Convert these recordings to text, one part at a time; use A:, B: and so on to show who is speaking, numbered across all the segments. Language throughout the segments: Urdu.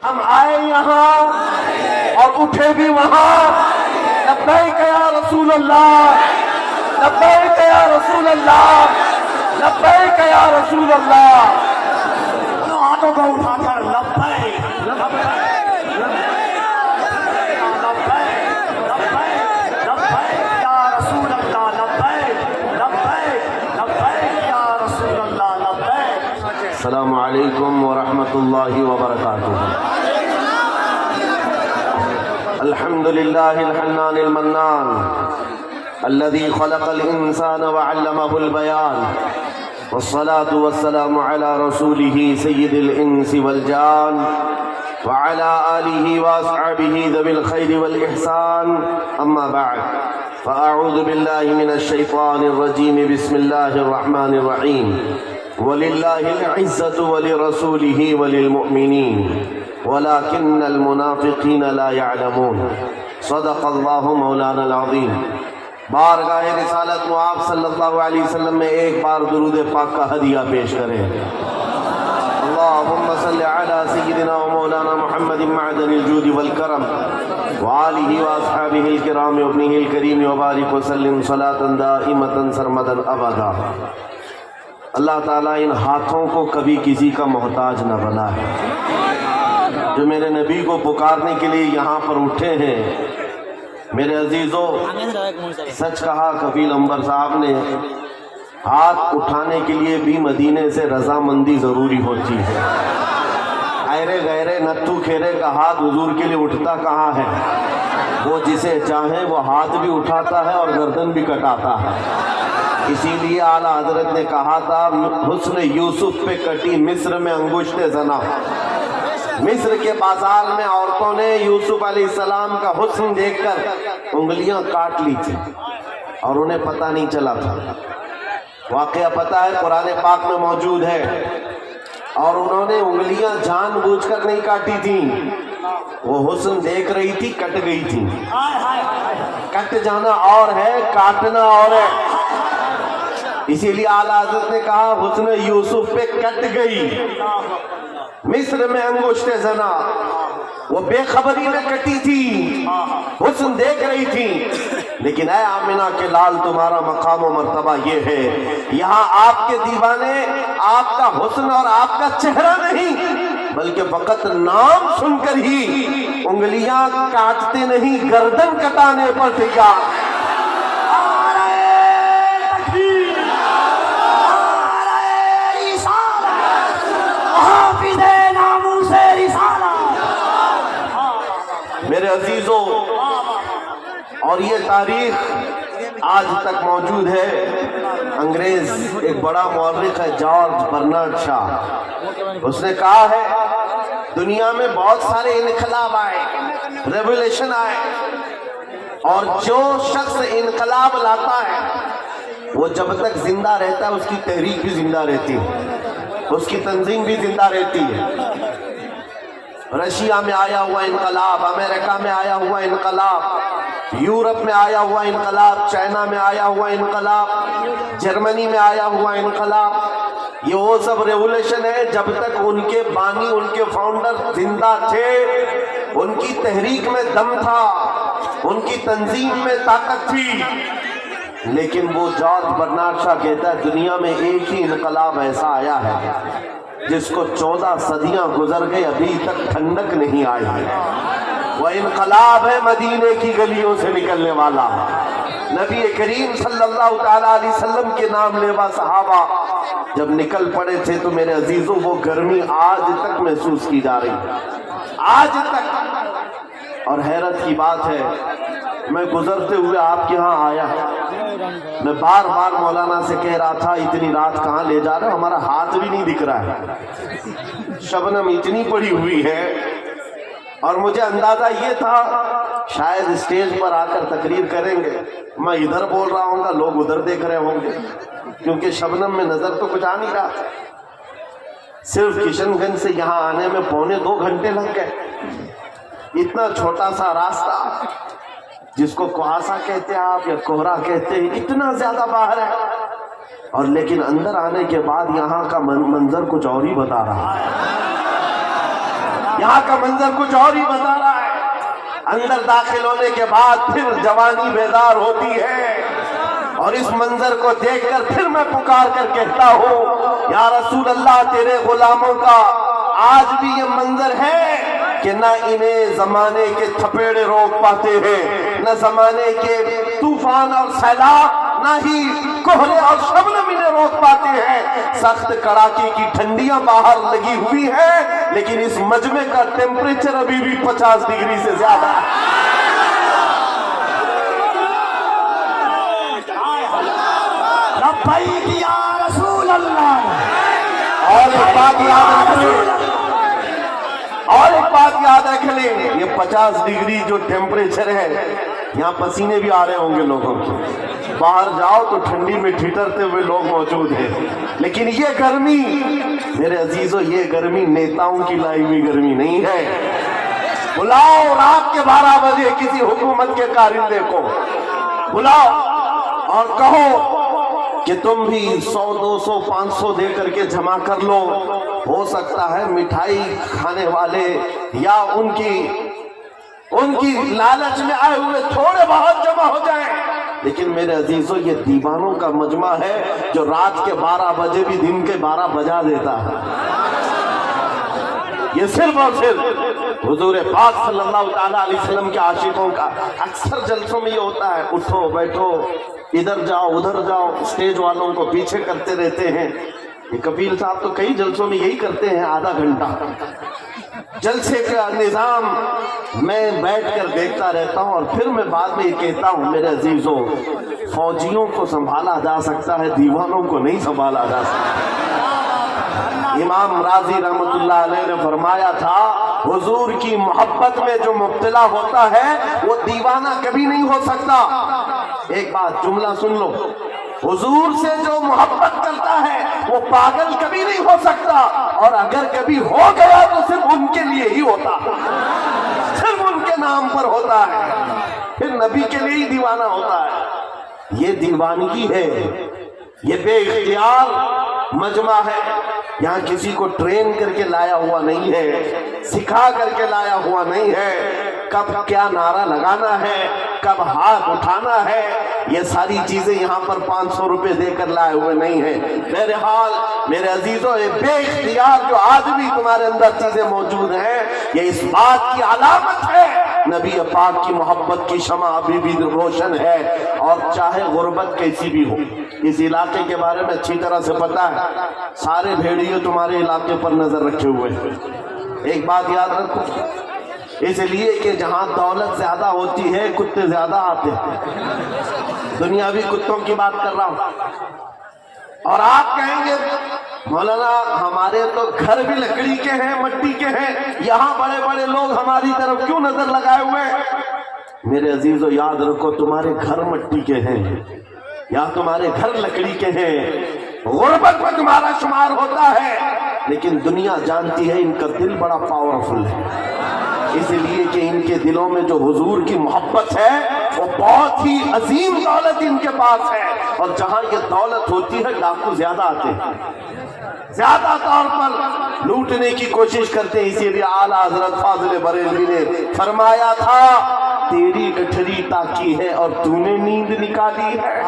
A: ہم آئے یہاں اور اٹھے بھی وہاں. لبیک یا رسول اللہ، لبیک یا رسول اللہ، لبیک یا رسول اللہ.
B: ہاتھوں کو اٹھا کر لبیک لبیک یا رسول اللہ، لبیک لبیک لبیک یا رسول اللہ، لبیک.
A: السلام علیکم ورحمۃ اللہ وبرکاتہ. الحمد للہ الحنان المنان الذي خلق الإنسان وعلمه البيان، والصلاة والسلام على رسوله سيد الإنس والجان وعلى آله وأصحابه ذوي الخير والإحسان. أما بعد، فأعوذ بالله من الشيطان الرجيم. بسم الله الرحمن الرحيم. ولله العزة ولرسوله وللمؤمنين ولكن المنافقين لا يعلمون. صدق الله مولانا العظيم. بارگاہ رسالت معاب صلی اللہ علیہ وسلم میں ایک بار درود پاک کا ہدیہ پیش کریں. اللہم صلی علی سیدنا و مولانا محمد معدن الجود والکرم وآلہ واصحابہ الکرام وابنہ الکریم وبارک وسلم صلاة دائمة سرمدا ابدا. اللہ تعالیٰ ان ہاتھوں کو کبھی کسی کا محتاج نہ بنائے، جو میرے نبی کو پکارنے کے لیے یہاں پر اٹھے ہیں. میرے عزیزوں، سچ کہا کفیل انور صاحب نے، ہاتھ اٹھانے کے لیے بھی مدینے سے رضامندی ضروری ہوتی ہے. ایرے غیرے نتھو کھیرے کا ہاتھ حضور کے لیے اٹھتا کہاں ہے؟ وہ جسے چاہے وہ ہاتھ بھی اٹھاتا ہے اور گردن بھی کٹاتا ہے. اسی لیے اعلیٰ حضرت نے کہا تھا، حسن یوسف پہ کٹی مصر میں انگشت زنا. مصر کے بازار میں عورتوں نے یوسف علیہ السلام کا حسن دیکھ کر انگلیاں کاٹ لی تھی اور انہیں پتہ نہیں چلا تھا. واقعہ پتہ ہے، قرآن پاک میں موجود ہے. اور انہوں نے انگلیاں جان بوجھ کر نہیں کاٹی تھیں، وہ حسن دیکھ رہی تھی، کٹ گئی تھی. کٹ جانا اور ہے، کاٹنا اور ہے. اسی لیے اعلیٰ حضرت نے کہا حسن یوسف پہ کٹ گئی مصر میں انگشت زنا. وہ بے خبری میں کٹی تھی، حسن دیکھ رہی تھی. لیکن اے آمنہ کے لال، تمہارا مقام و مرتبہ یہ ہے، یہاں آپ کے دیوانے آپ کا حسن اور آپ کا چہرہ نہیں، بلکہ فقط نام سن کر ہی انگلیاں کاٹتے نہیں، گردن کٹانے پر تیار. میرے عزیزوں، اور یہ تاریخ آج تک موجود ہے. انگریز ایک بڑا مورخ ہے، جارج برنارڈ شاہ. اس نے کہا ہے دنیا میں بہت سارے انقلاب آئے، ریولیوشن آئے، اور جو شخص انقلاب لاتا ہے وہ جب تک زندہ رہتا ہے اس کی تحریک بھی زندہ رہتی ہے، اس کی تنظیم بھی زندہ رہتی ہے. رشیا میں آیا ہوا انقلاب، امریکہ میں آیا ہوا انقلاب، یورپ میں آیا ہوا انقلاب، چائنا میں آیا ہوا انقلاب، جرمنی میں آیا ہوا انقلاب. یہ وہ سب ریولیوشن ہے جب تک ان کے بانی، ان کے فاؤنڈر زندہ تھے، ان کی تحریک میں دم تھا، ان کی تنظیم میں طاقت تھی. لیکن وہ جارج برنارڈ شاہ کہتا ہے دنیا میں ایک ہی انقلاب ایسا آیا ہے جس کو 14 صدیاں گزر گئے، ابھی تک ٹھنڈک نہیں آئی ہے. وہ انقلاب ہے مدینے کی گلیوں سے نکلنے والا. نبی کریم صلی اللہ تعالیٰ علیہ وسلم کے نام لیوا صحابہ جب نکل پڑے تھے تو میرے عزیزوں وہ گرمی آج تک محسوس کی جا رہی ہے، آج تک. اور حیرت کی بات ہے، میں گزرتے ہوئے آپ کے ہاں آیا، میں بار بار مولانا سے کہہ رہا تھا اتنی رات کہاں لے جا رہے ہو، ہمارا ہاتھ بھی نہیں دکھ رہا ہے، شبنم اتنی پڑی ہوئی ہے. اور مجھے اندازہ یہ تھا شاید اسٹیج پر آ کر تقریر کریں گے، میں ادھر بول رہا ہوں گا، لوگ ادھر دیکھ رہے ہوں گے، کیونکہ شبنم میں نظر تو کچھ آ نہیں رہا. صرف کشن گنج سے یہاں آنے میں 2.25 گھنٹے لگ گئے. اتنا چھوٹا سا راستہ جس کو کوہاسا کہتے ہیں آپ یا کوہرا کہتے ہیں، اتنا زیادہ باہر ہے. اور لیکن اندر آنے کے بعد یہاں کا منظر کچھ اور ہی بتا رہا ہے. یہاں کا منظر کچھ اور ہی بتا رہا ہے۔ اندر داخل ہونے کے بعد پھر جوانی بیدار ہوتی ہے، اور اس منظر کو دیکھ کر پھر میں پکار کر کہتا ہوں یا رسول اللہ، تیرے غلاموں کا آج بھی یہ منظر ہے کہ نہ انہیں زمانے کے تھپیڑے روک پاتے ہیں، نہ زمانے کے طوفان اور سیلاب، نہ ہی کوہرے اور شبنم انہیں روک پاتے ہیں۔ سخت کڑاکے کی ٹھنڈیاں باہر لگی ہوئی ہیں، لیکن اس مجمع کا ٹیمپریچر ابھی بھی 50 ڈگری سے زیادہ ہے۔
B: لبیک یا رسول اللہ۔
A: اور ایک بات یاد رکھ لیں، یہ 50 ڈگری جو ٹیمپریچر ہے، یہاں پسینے بھی آ رہے ہوں گے لوگوں کے، باہر جاؤ تو ٹھنڈی میں ٹھٹرتے ہوئے لوگ موجود ہیں، لیکن یہ گرمی میرے عزیزو، یہ گرمی نیتاؤں کی لائی ہوئی گرمی نہیں ہے۔ بلاؤ رات کے 12 بجے کسی حکومت کے کارندے کو، بلاؤ اور کہو کہ تم بھی 100 200 500 دے کر کے جمع کر لو، ہو سکتا ہے مٹھائی کھانے والے یا ان کی لالچ میں آئے ہوئے تھوڑے بہت جمع ہو جائیں، لیکن میرے عزیزو یہ دیوانوں کا مجمع ہے جو رات کے 12 بجے بھی دن کے 12 بجا دیتا ہے۔ یہ صرف اور صرف حضور پاک صلی اللہ تعالیٰ علیہ وسلم کے عاشقوں کا اکثر جلسوں میں یہ ہوتا ہے، اٹھو بیٹھو، ادھر جاؤ ادھر جاؤ، اسٹیج والوں کو پیچھے کرتے رہتے ہیں۔ یہ کپیل صاحب تو کئی جلسوں میں یہی کرتے ہیں، آدھا گھنٹہ جلسے کا نظام میں بیٹھ کر دیکھتا رہتا ہوں، اور پھر میں بعد میں یہ کہتا ہوں میرے عزیزوں، فوجیوں کو سنبھالا جا سکتا ہے، دیوانوں کو نہیں سنبھالا جا سکتا۔ امام راضی رحمت اللہ علیہ نے فرمایا تھا، حضور کی محبت میں جو مبتلا ہوتا ہے وہ دیوانہ کبھی نہیں ہو سکتا۔ ایک بات جملہ سن لو، حضور سے جو محبت کرتا ہے وہ پاگل کبھی نہیں ہو سکتا، اور اگر کبھی ہو گیا تو صرف ان کے لیے ہی ہوتا، صرف ان کے نام پر ہوتا ہے، پھر نبی کے لیے ہی دیوانہ ہوتا ہے۔ یہ دیوانگی ہے، یہ بے اختیار مجمع ہے، یہاں کسی کو ٹرین کر کے لایا ہوا نہیں ہے، سکھا کر کے لایا ہوا نہیں ہے، کب کیا نعرہ لگانا ہے، کب ہاتھ اٹھانا ہے، یہ ساری چیزیں یہاں پر 500 روپے دے کر لائے ہوئے نہیں ہیں۔ بہرحال میرے عزیزوں، یہ بے اختیار جو آج بھی تمہارے اندر چیزیں موجود ہیں، یہ اس بات کی علامت ہے نبی پاک کی محبت کی شمع ابھی بھی روشن ہے، اور چاہے غربت کیسی بھی ہو۔ اس علاقے کے بارے میں اچھی طرح سے پتا ہے، سارے بھیڑیے تمہارے علاقے پر نظر رکھے ہوئے ہیں۔ ایک بات یاد رکھو، اس لیے کہ جہاں دولت زیادہ ہوتی ہے کتے زیادہ آتے ہیں، دنیاوی کتوں کی بات کر رہا ہوں۔ اور آپ کہیں گے مولانا ہمارے تو گھر بھی لکڑی کے ہیں، مٹی کے ہیں، یہاں بڑے بڑے لوگ ہماری طرف کیوں نظر لگائے ہوئے ہیں؟ میرے عزیزو یاد رکھو، تمہارے گھر مٹی کے ہیں یا تمہارے گھر لکڑی کے ہیں، غربت میں تمہارا شمار ہوتا ہے، لیکن دنیا جانتی ہے ان کا دل بڑا پاورفل ہے، اس لیے کہ ان کے دلوں میں جو حضور کی محبت ہے وہ بہت ہی عظیم دولت ان کے پاس ہے، اور جہاں یہ دولت ہوتی ہے ڈاکو زیادہ آتے ہیں، زیادہ طور پر لوٹنے کی کوشش کرتے ہیں۔ اسی لیے اعلیٰ حضرت فاضل بریلوی نے فرمایا تھا، تیری گٹھری تاکی ہے اور تو نے نیند نکالی ہے،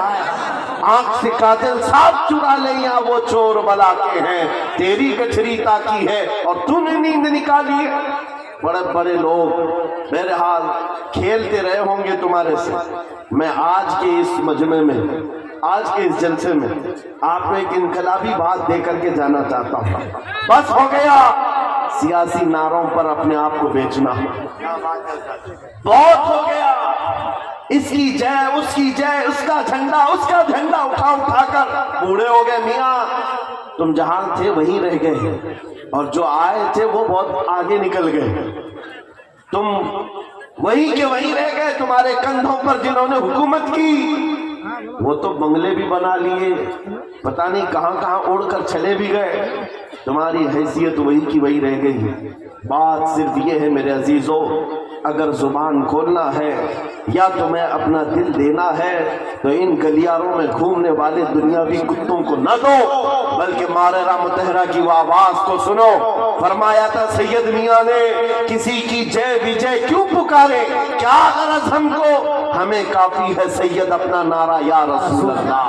A: آنکھ سے قاتل ساتھ چرا لے یا وہ چور بلا کے ہیں، تیری گٹھری تاکی ہے اور تو نے نیند نکالی ہے۔ بڑے بڑے لوگ بہرحال کھیلتے رہے ہوں گے تمہارے سے، میں آج کے اس مجمع میں، آج کے اس جلسے میں آپ کو ایک انقلابی بات دے کر کے جانا چاہتا ہوں۔ بس ہو گیا سیاسی نعروں پر اپنے آپ کو بیچنا، بہت ہو گیا، اس کی جے اس کی جے، اس کا جھنڈا اٹھا اٹھا کر بوڑھے ہو گئے۔ میاں تم جہاں تھے وہیں رہ گئے، اور جو آئے تھے وہ بہت آگے نکل گئے، تم وہیں کے وہیں رہ گئے۔ تمہارے کندھوں پر جنہوں نے حکومت کی وہ تو بنگلے بھی بنا لیے، پتہ نہیں کہاں کہاں اڑ کر چلے بھی گئے، تمہاری حیثیت وہی کی وہی رہ گئی۔ بات صرف یہ ہے میرے عزیزو اگر زبان کھولنا ہے یا تمہیں اپنا دل دینا ہے تو ان گلیاروں میں گھومنے والے دنیاوی کتوں کو نہ دو، بلکہ ماررہ متحرہ کی وہ آواز کو سنو۔ فرمایا تھا سید میاں نے کسی کی جے وجے کیوں پکارے، کیا غرض ہم کو، ہمیں کافی ہے سید اپنا نعرہ یا رسول اللہ،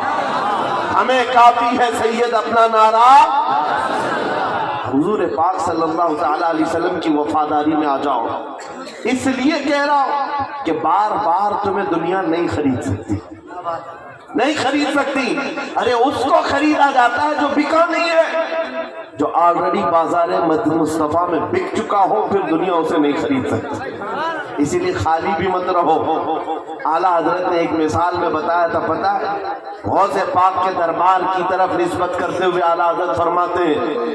A: ہمیں کافی ہے سید اپنا نعرہ۔ حضور پاک صلی اللہ تعالیٰ علیہ وسلم کی وفاداری میں آ جاؤ۔ اس لیے کہہ رہا ہوں کہ بار بار تمہیں دنیا نہیں خرید سکتی، نہیں خرید سکتی۔ ارے اس کو خریدا جاتا ہے جو بکا نہیں ہے، جو آلریڈی بازار مدینہ مصطفیٰ میں بک چکا ہو، پھر دنیا اسے نہیں خرید سکتی۔ اسی لیے خالی بھی مت رہو۔ اعلیٰ حضرت نے ایک مثال میں بتایا تھا، پتہ ہے غوث پاک کے دربار کی طرف نسبت کرتے ہوئے اعلیٰ حضرت فرماتے ہیں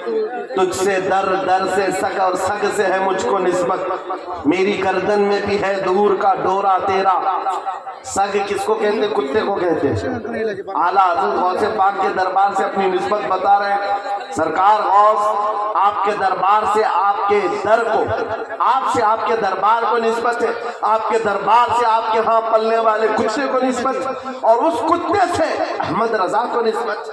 A: تجھ سے در در سے سگ اور سگ سے ہے مجھ کو نسبت، میری گردن میں بھی ہے دور کا ڈورا تیرا۔ سگ کس کو کہتے ہیں؟ کتے کو کہتے ہیں۔ اعلیٰ حضرت غوث پاک کے دربار سے اپنی نسبت بتا رہے ہیں، سرکار غوث آپ کے دربار سے آپ کے در کو، آپ سے آپ کے دربار کو نسبت ہے، آپ کے دربار سے آپ کے ہاں پلنے والے کتے کو نسبت، اور اس کتے سے احمد رضا کو نسبت۔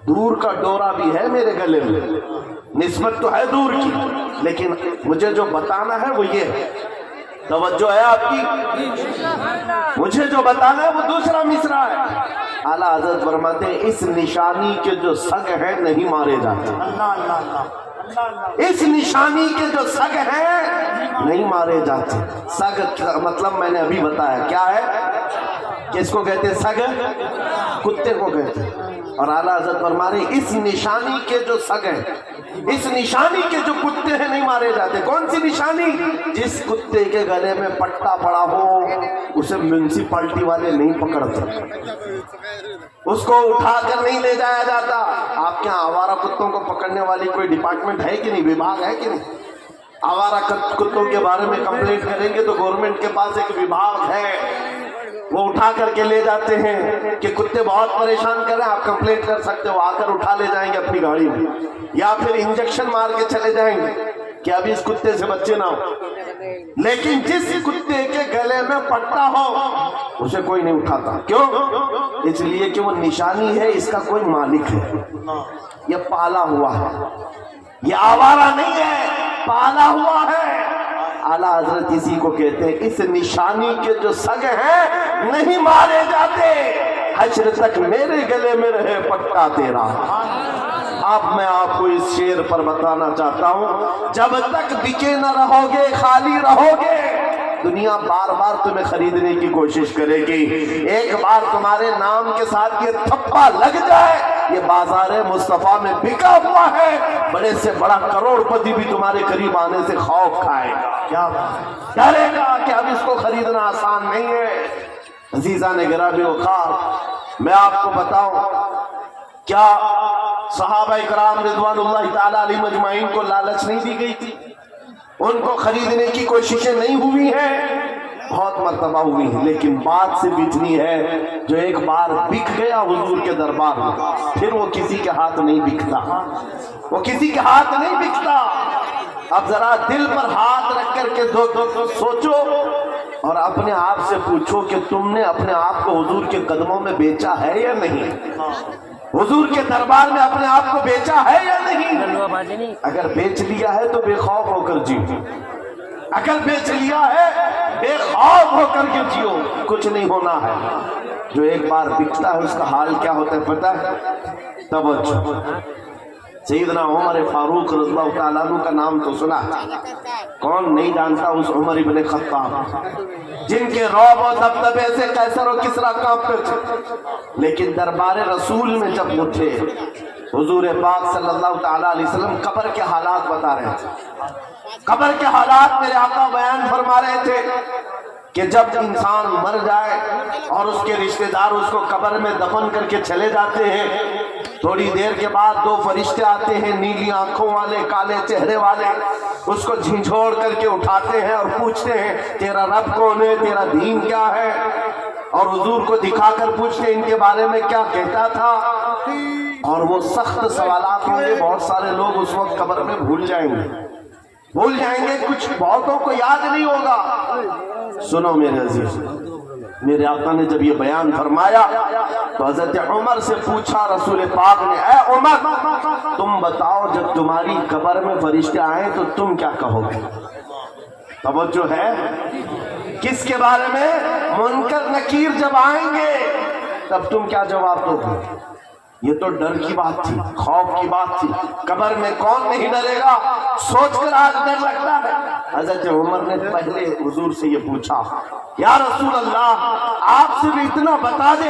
A: دور کا ڈورا بھی ہے میرے گلے میں، نسبت تو ہے دور کی، لیکن مجھے جو بتانا ہے وہ یہ ہے، توجہ ہے آپ کی، مجھے جو بتانا ہے وہ دوسرا مصرع ہے۔ اعلیٰ حضرت فرماتے ہیں اس نشانی کے جو سگ ہیں نہیں مارے جاتے، اس نشانی کے جو سگ ہیں نہیں مارے جاتے۔ سگ کا مطلب میں نے ابھی بتایا کیا ہے، کس کو کہتے ہیں؟ سگ کتے کو کہتے ہیں۔ اور اعلیٰ حضرت فرما رہے اس نشانی کے جو سگ ہیں، اس نشانی کے جو کتے ہیں نہیں مارے جاتے۔ کون سی نشانی؟ جس کتے کے گلے میں پٹا پڑا ہو اسے میونسپلٹی والے نہیں پکڑتے، اس کو اٹھا کر نہیں لے جایا جاتا۔ آپ کے یہاں آوارہ کتوں کو پکڑنے والی کوئی ڈپارٹمنٹ ہے کہ نہیں، وبھاگ ہے کہ نہیں؟ آوارہ کتوں کے بارے میں کمپلینٹ کریں گے تو گورنمنٹ کے پاس ایک وبھاگ ہے، وہ اٹھا کر کے لے جاتے ہیں کہ کتے بہت پریشان کریں، آپ کمپلینٹ کر سکتے ہو، آ کر اٹھا لے جائیں گے اپنی گاڑی میں، یا پھر انجیکشن مار کے چلے جائیں گے کہ ابھی اس کتے سے بچے نہ ہو۔ لیکن جس کتے کے گلے میں پٹا ہو اسے کوئی نہیں اٹھاتا، کیوں؟ اس لیے کہ وہ نشانی ہے، اس کا کوئی مالک ہے، یہ پالا ہوا ہے، یہ آوارہ نہیں ہے، پالا ہوا ہے۔ اعلیٰ حضرت اسی کو کہتے ہیں اس نشانی کے جو سگ ہیں نہیں مارے جاتے، حشر تک میرے گلے میں رہے پٹا تیرا۔ اب میں آپ کو اس شعر پر بتانا چاہتا ہوں، جب تک بکے نہ رہو گے، خالی رہو گے، دنیا بار بار تمہیں خریدنے کی کوشش کرے گی۔ ایک بار تمہارے نام کے ساتھ یہ تھپا لگ جائے، یہ بازار مصطفیٰ میں بکا ہوا ہے، بڑے سے بڑا کروڑ پتی بھی تمہارے قریب آنے سے خوف کھائے گا، کیا ڈرے گا کہ اب اس کو خریدنا آسان نہیں ہے۔ عزیزان گرامی وقار، میں آپ کو بتاؤں، کیا صحابہ کرام رضوان اللہ تعالی علیہ مجمعین کو لالچ نہیں دی گئی تھی؟ ان کو خریدنے کی کوششیں نہیں ہوئی ہیں؟ بہت مرتبہ ہوئی ہیں، لیکن بات سے اتنی ہے جو ایک بار بک گیا حضور کے دربار میں، پھر وہ کسی کے ہاتھ نہیں بکتا، وہ کسی کے ہاتھ نہیں بکتا۔ اب ذرا دل پر ہاتھ رکھ کر کے دو سوچو اور اپنے آپ سے پوچھو کہ تم نے اپنے آپ کو حضور کے قدموں میں بیچا ہے یا نہیں؟ حضور کے دربار میں اپنے آپ کو بیچا ہے یا نہیں؟ اگر بیچ لیا ہے تو بے خوف ہو کر جیو، اگر بیچ لیا ہے بے خوف ہو کر کے جیو، کچھ نہیں ہونا ہے۔ جو ایک بار بکتا ہے اس کا حال کیا ہوتا ہے پتہ ہے؟ توجہ، سیدنا عمر فاروق رضی اللہ تعالیٰ عنہ کا نام تو سنا، کون نہیں جانتا اس عمر ابن خطاب جن کے رعب و دبدبے سے قیصر و کسریٰ کانپتے تھے، لیکن دربار رسول میں جب اٹھے حضور پاک صلی اللہ تعالیٰ علیہ وسلم قبر کے حالات بتا رہے تھے، قبر کے حالات میرے آقا بیان فرما رہے تھے کہ جب انسان مر جائے اور اس کے رشتہ دار اس کو قبر میں دفن کر کے چلے جاتے ہیں، تھوڑی دیر کے بعد دو فرشتے آتے ہیں، نیلی آنکھوں والے، کالے چہرے والے، اس کو جھنجھوڑ کر کے اٹھاتے ہیں اور پوچھتے ہیں تیرا رب کون ہے، تیرا دین کیا ہے، اور حضور کو دکھا کر پوچھتے ہیں ان کے بارے میں کیا کہتا تھا، اور وہ سخت سوالات ہوں گے، بہت سارے لوگ اس وقت قبر میں بھول جائیں گے، بھول جائیں گے, کچھ بہتوں کو یاد نہیں ہوگا. سنو میرے عزیز, میرے آقا نے جب یہ بیان فرمایا تو حضرت عمر سے پوچھا رسول پاک نے, اے عمر تم بتاؤ جب تمہاری قبر میں فرشتے آئیں تو تم کیا کہو گے؟ توجہ ہے کس کے بارے میں؟ منکر نکیر جب آئیں گے تب تم کیا جواب دو گے؟ یہ تو ڈر کی بات تھی, خوف کی بات تھی. قبر میں کون نہیں ڈرے گا؟ سوچ کر آج ڈر لگتا ہے. حضرت عمر نے پہلے حضور سے یہ پوچھا, یا رسول اللہ آپ سے بھی اتنا بتا دے,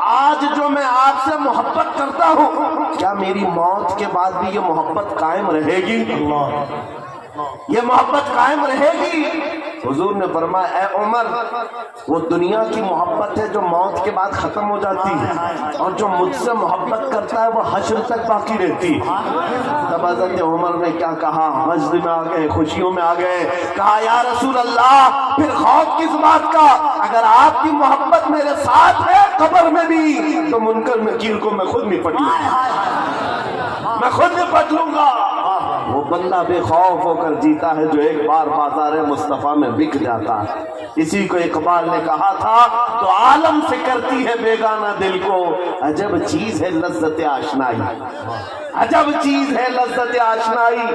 A: آج جو میں آپ سے محبت کرتا ہوں کیا میری موت کے بعد بھی یہ محبت قائم رہے گی؟ یہ محبت قائم رہے گی؟ حضور نے فرمایا, اے عمر وہ دنیا کی محبت ہے جو موت کے بعد ختم ہو جاتی ہے, اور جو مجھ سے محبت کرتا ہے وہ حشر تک باقی رہتی. تب حضرت عمر نے کیا کہا, مجد میں آ گئے, خوشیوں میں آ گئے, کہا یا رسول اللہ پھر خوف کس بات کا؟ اگر آپ کی محبت میرے ساتھ ہے قبر میں بھی تو منکر نکیر کو میں خود نپٹ لوں گا, میں خود نپٹ لوں گا. وہ بندہ بے خوف ہو کر جیتا ہے جو ایک بار بازار مصطفیٰ میں بک جاتا ہے. اسی کو اقبال نے کہا تھا, تو عالم سے کرتی ہے بیگانہ دل کو عجب چیز ہے لذت آشنائی, عجب چیز ہے لذت آشنائی.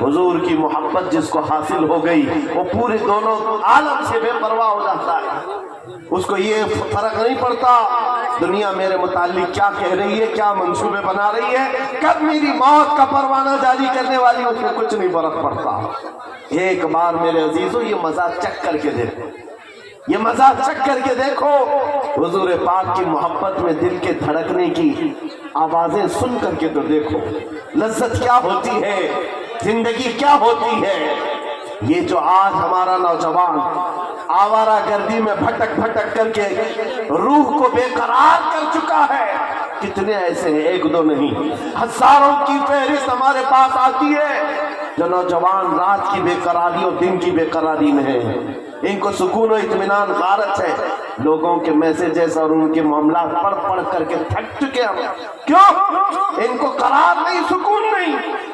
A: حضور کی محبت جس کو حاصل ہو گئی وہ پورے دونوں عالم سے بے پرواہ ہو جاتا ہے. اس کو یہ فرق نہیں پڑتا دنیا میرے متعلق کیا کہہ رہی ہے, کیا منصوبے بنا رہی ہے, کب میری موت کا پروانہ جاری کرنے والی, اس میں کچھ نہیں فرق پڑتا. ایک بار میرے عزیزو یہ مزہ چک کر کے دیکھو, یہ مزہ چک کر کے دیکھو. حضور پاک کی محبت میں دل کے دھڑکنے کی آوازیں سن کر کے تو دیکھو لذت کیا ہوتی ہے, زندگی کیا ہوتی ہے. یہ جو آج ہمارا نوجوان آوارہ گردی میں بھٹک بھٹک کر کے روح کو بے قرار کر چکا ہے, کتنے ایسے ہیں, ایک دو نہیں, ہزاروں کی فہرست ہمارے پاس آتی ہے جو نوجوان رات کی بے قراری اور دن کی بے قراری میں ہیں. ان کو سکون و اطمینان غارت ہے. لوگوں کے میسیجز اور ان کے معاملات پڑھ پڑھ کر کے تھک چکے ہم. کیوں؟ ان کو قرار نہیں, سکون نہیں.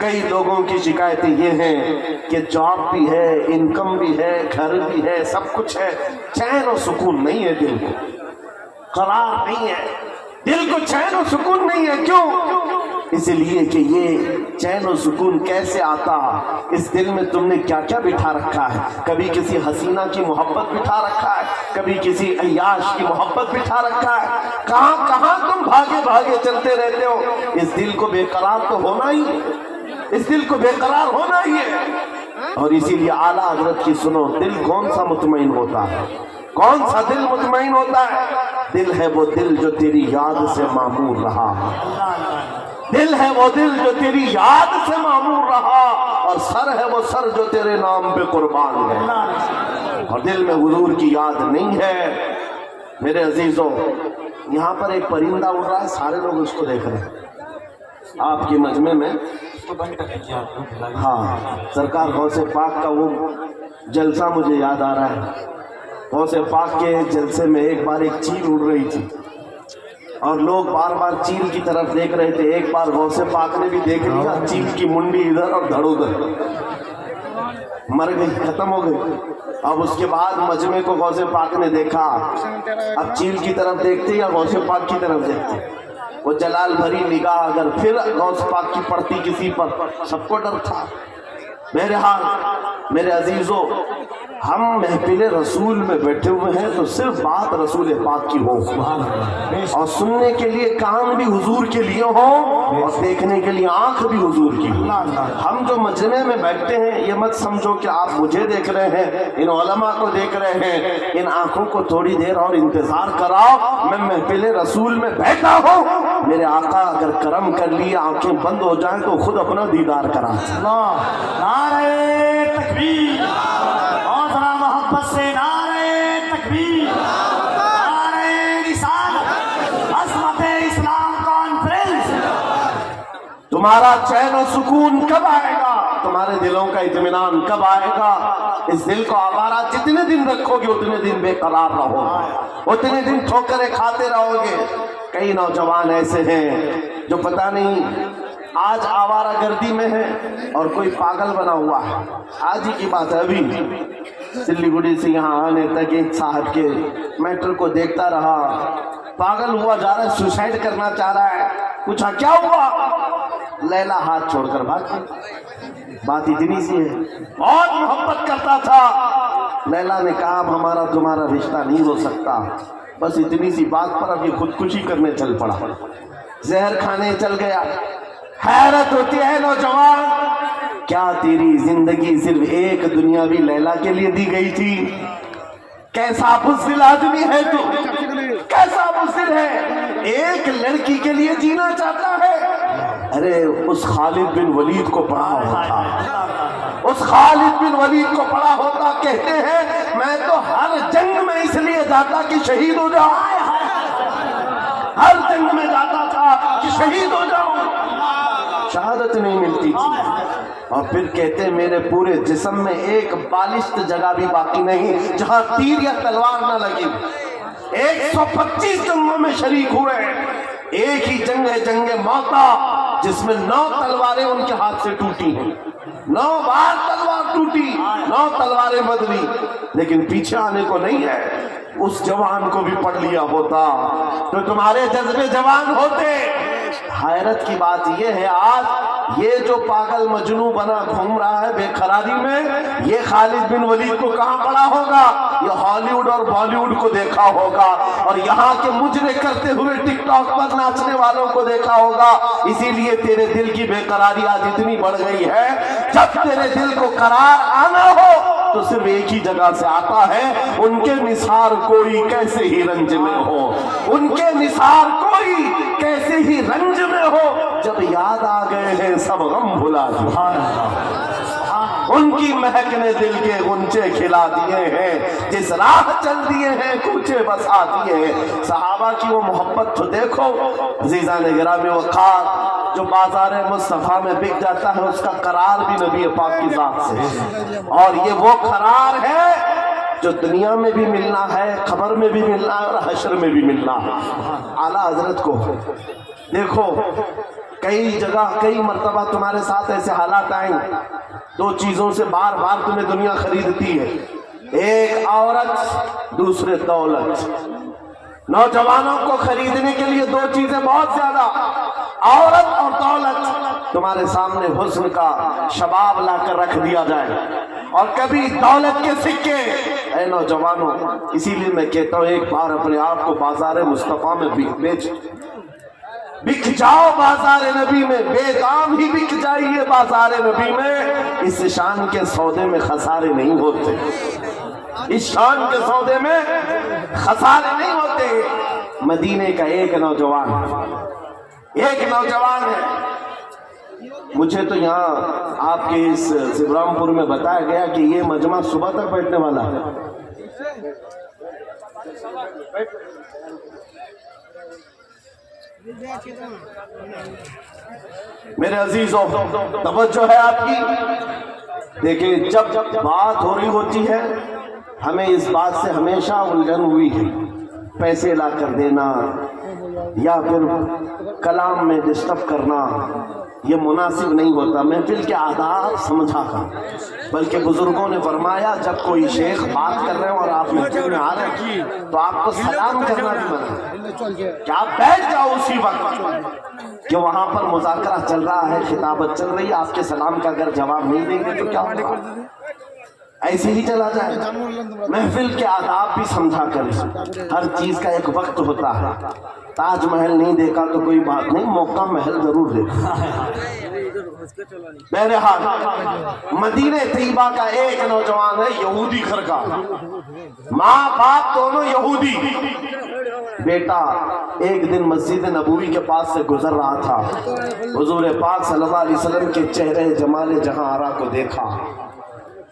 A: کئی لوگوں کی شکایتیں یہ ہیں کہ جاب بھی ہے, انکم بھی ہے, گھر بھی ہے, سب کچھ ہے, چین و سکون نہیں ہے, دل کو قرار نہیں ہے, دل کو چین و سکون نہیں ہے. کیوں؟ اس لیے کہ یہ چین و سکون کیسے آتا؟ اس دل میں تم نے کیا کیا بٹھا رکھا ہے. کبھی کسی حسینہ کی محبت بٹھا رکھا ہے, کبھی کسی عیاش کی محبت بٹھا رکھا ہے, کہاں کہاں تم بھاگے بھاگے چلتے رہتے ہو. اس دل کو بے قرار تو ہونا ہی, اس دل کو بے قرار ہونا ہی ہے. اور اسی لیے اعلیٰ حضرت کی سنو, دل کون سا مطمئن ہوتا ہے؟ کون سا دل مطمئن ہوتا ہے؟ دل ہے وہ دل جو تیری یاد سے معمور رہا, دل ہے وہ دل جو تیری یاد سے معمور رہا, اور سر ہے وہ سر جو تیرے نام پہ قربان ہے. اور دل میں حضور کی یاد نہیں ہے. میرے عزیزوں, یہاں پر ایک پرندہ اڑ رہا ہے, سارے لوگ اس کو دیکھ رہے ہیں آپ کی مجمع میں. ہاں, سرکار غوث پاک کا وہ جلسہ مجھے یاد آ رہا ہے. غوث پاک کے جلسے میں ایک بار ایک چیل اڑ رہی تھی اور لوگ بار بار چیل کی طرف دیکھ رہے تھے. ایک بار غوث پاک نے بھی دیکھ لیا, چیل کی منڈی ادھر اور دھڑ ادھر, مر گئی, ختم ہو گئی. اب اس کے بعد مجمع کو غوث پاک نے دیکھا, اب چیل کی طرف دیکھتے یا غوث پاک کی طرف دیکھتے. وہ جلال بھری نگاہ اگر پھر غوث پاک کی پڑتی کسی پر, سب کو ڈر تھا. بہرحال میرے عزیزوں, ہم محفل رسول میں بیٹھے ہوئے ہیں تو صرف بات رسول پاک کی ہو, اور سننے کے لیے کان بھی حضور کے لیے ہو, اور دیکھنے کے لیے آنکھ بھی حضور کی ہو. ہم جو مجمع میں بیٹھتے ہیں یہ مت سمجھو کہ آپ مجھے دیکھ رہے ہیں, ان علماء کو دیکھ رہے ہیں. ان آنکھوں کو تھوڑی دیر اور انتظار کراؤ, میں محفل رسول میں بیٹھا ہوں. میرے آقا اگر کرم کر لیے آنکھیں بند ہو جائیں تو خود اپنا دیدار کرا.
B: نعرہ تکبیر, اور ذرا محبت سے نعرہ تکبیر, نعرہ رسالت, عظمت اسلام کانفرنس.
A: تمہارا چین و سکون کب آئے گا؟ تمہارے دلوں کا اطمینان کب آئے گا؟ اس دل کو آوارہ جتنے دن رکھو گے اتنے دن بے قرار رہو گے, اتنے دن ٹھوکریں کھاتے رہو گے. کئی نوجوان ایسے ہیں جو پتہ نہیں آج آوارہ گردی میں ہے اور کوئی پاگل بنا ہوا ہے. آج ہی کی بات ہے، ابھی سلیگوڑی سے یہاں آنے تک ایک صاحب کے میٹر کو دیکھتا رہا، پاگل ہوا جا رہا ہے، سوسائڈ کرنا چاہ رہا ہے. پوچھا کیا ہوا؟ لیلا ہاتھ چھوڑ کر بھاگ گئی. بات اتنی سی ہے، بہت محبت کرتا تھا. لیلا نے کہا اب ہمارا تمہارا رشتہ نہیں ہو سکتا. بس اتنی سی بات پر اب یہ خودکشی کرنے چل پڑا، زہر کھانے چل گیا. حیرت ہوتی ہے نوجوان، کیا تیری زندگی صرف ایک دنیاوی لیلا کے لیے دی گئی تھی؟ کیسا بزدل آدمی ہے تو، کیسا بزدل ہے، ایک لڑکی کے لیے جینا چاہتا ہے. ارے اس خالد بن ولید کو پڑھا ہوتا، اس خالد بن ولید کو پڑھا ہوتا. کہتے ہیں میں تو ہر جنگ میں اس لیے جاتا کہ شہید ہو جاؤں، ہر جنگ میں جاتا تھا کہ شہید ہو جاؤں. شہادت نہیں ملتی تھی. اور پھر کہتے میرے پورے جسم میں ایک بالشت جگہ بھی باقی نہیں جہاں تیر یا تلوار نہ لگی. 125 جنگوں میں شریک ہوئے، ایک ہی جنگ ہے جنگ موتا جس میں 9 تلواریں ان کے ہاتھ سے ٹوٹی ہیں. 9 بار تلوار ٹوٹی، 9 تلواریں بدلی، لیکن پیچھے آنے کو نہیں ہے. اس جوان کو بھی پڑھ لیا ہوتا تو تمہارے جذبے جوان ہوتے. حیرت کی بات یہ ہے آج یہ جو پاگل مجنوں بنا گھوم رہا ہے بے قراری میں، یہ خالد بن ولید کو کہاں پڑا ہوگا؟ یہ ہالی ووڈ اور بالی ووڈ کو دیکھا ہوگا، اور یہاں کے مجرے کرتے ہوئے ٹک ٹاک پر ناچنے والوں کو دیکھا ہوگا. اسی لیے تیرے دل کی بے قراری آج اتنی بڑھ گئی ہے. جب تیرے دل کو قرار آنا ہو تو صرف ایک ہی جگہ سے آتا ہے، ان کے نثار کوئی کیسے ہی رنج میں ہو، ان کے نثار کوئی کیسے ہی رنج میں ہو. جب یاد آ گئے ہیں سب غم بھلا دیا، ان کی مہک نے دل کے غنچے کھلا دیے ہیں، جس راہ چل دیے ہیں کوچے بسا دیے ہیں. صحابہ کی وہ محبت تو دیکھو عزیزان گرامی. وقار جو بازار مصطفیٰ میں بک جاتا ہے اس کا قرار بھی نبی پاک کی ذات سے، اور یہ وہ قرار ہے جو دنیا میں بھی ملنا ہے، قبر میں بھی ملنا ہے اور حشر میں بھی ملنا ہے. اعلیٰ حضرت کو دیکھو، کئی جگہ کئی مرتبہ تمہارے ساتھ ایسے حالات آئیں، 2 چیزوں سے بار بار تمہیں دنیا خریدتی ہے، ایک عورت، دوسرے دولت. نوجوانوں کو خریدنے کے لیے 2 چیزیں بہت زیادہ، عورت اور دولت. تمہارے سامنے حسن کا شباب لا کر رکھ دیا جائے اور کبھی دولت کے سکے. اے نوجوانوں، اسی لیے میں کہتا ہوں ایک بار اپنے آپ کو بازار مصطفیٰ میں بیچ، بک جاؤ بازار نبی میں، بے دام ہی بک جائیے بازار نبی میں. اس شان کے سودے میں خسارے نہیں ہوتے، اس شان کے سودے میں خسارے نہیں ہوتے. مدینے کا ایک نوجوان ہے، مجھے تو یہاں آپ کے اس سبرام پور میں بتایا گیا کہ یہ مجمع صبح تک بیٹھنے والا ہے. میرے عزیزوں توجہ ہے آپ کی. دیکھیں جب بات ہو رہی ہوتی ہے ہمیں اس بات سے ہمیشہ الجھن ہوئی ہے، پیسے لا کر دینا یا پھر کلام میں ڈسٹرب کرنا یہ مناسب نہیں ہوتا. محفل کے آداب سمجھا کر، بلکہ بزرگوں نے فرمایا جب کوئی شیخ بات کر رہے ہیں اور آپ محفل میں آ رہے ہیں تو آپ کو سلام کرنا بھی منع ہے کہ آپ بیٹھ جاؤ اسی وقت کہ وہاں پر مذاکرہ چل رہا ہے، خطابت چل رہی ہے. آپ کے سلام کا اگر جواب نہیں دیں گے تو کیا ہوگا؟ ایسے ہی چلا جائے. محفل کے آداب بھی سمجھا کر، ہر چیز کا ایک وقت ہوتا ہے. تاج محل نہیں دیکھا تو کوئی بات نہیں، موقع محل ضرور دیکھا. بہرحال مدینہ طیبہ کا ایک نوجوان ہے یہودی گھر کا، ماں باپ دونوں یہودی. بیٹا ایک دن مسجد نبوی کے پاس سے گزر رہا تھا، حضور پاک صلی اللہ علیہ وسلم کے چہرے جمال جہاں آرا کو دیکھا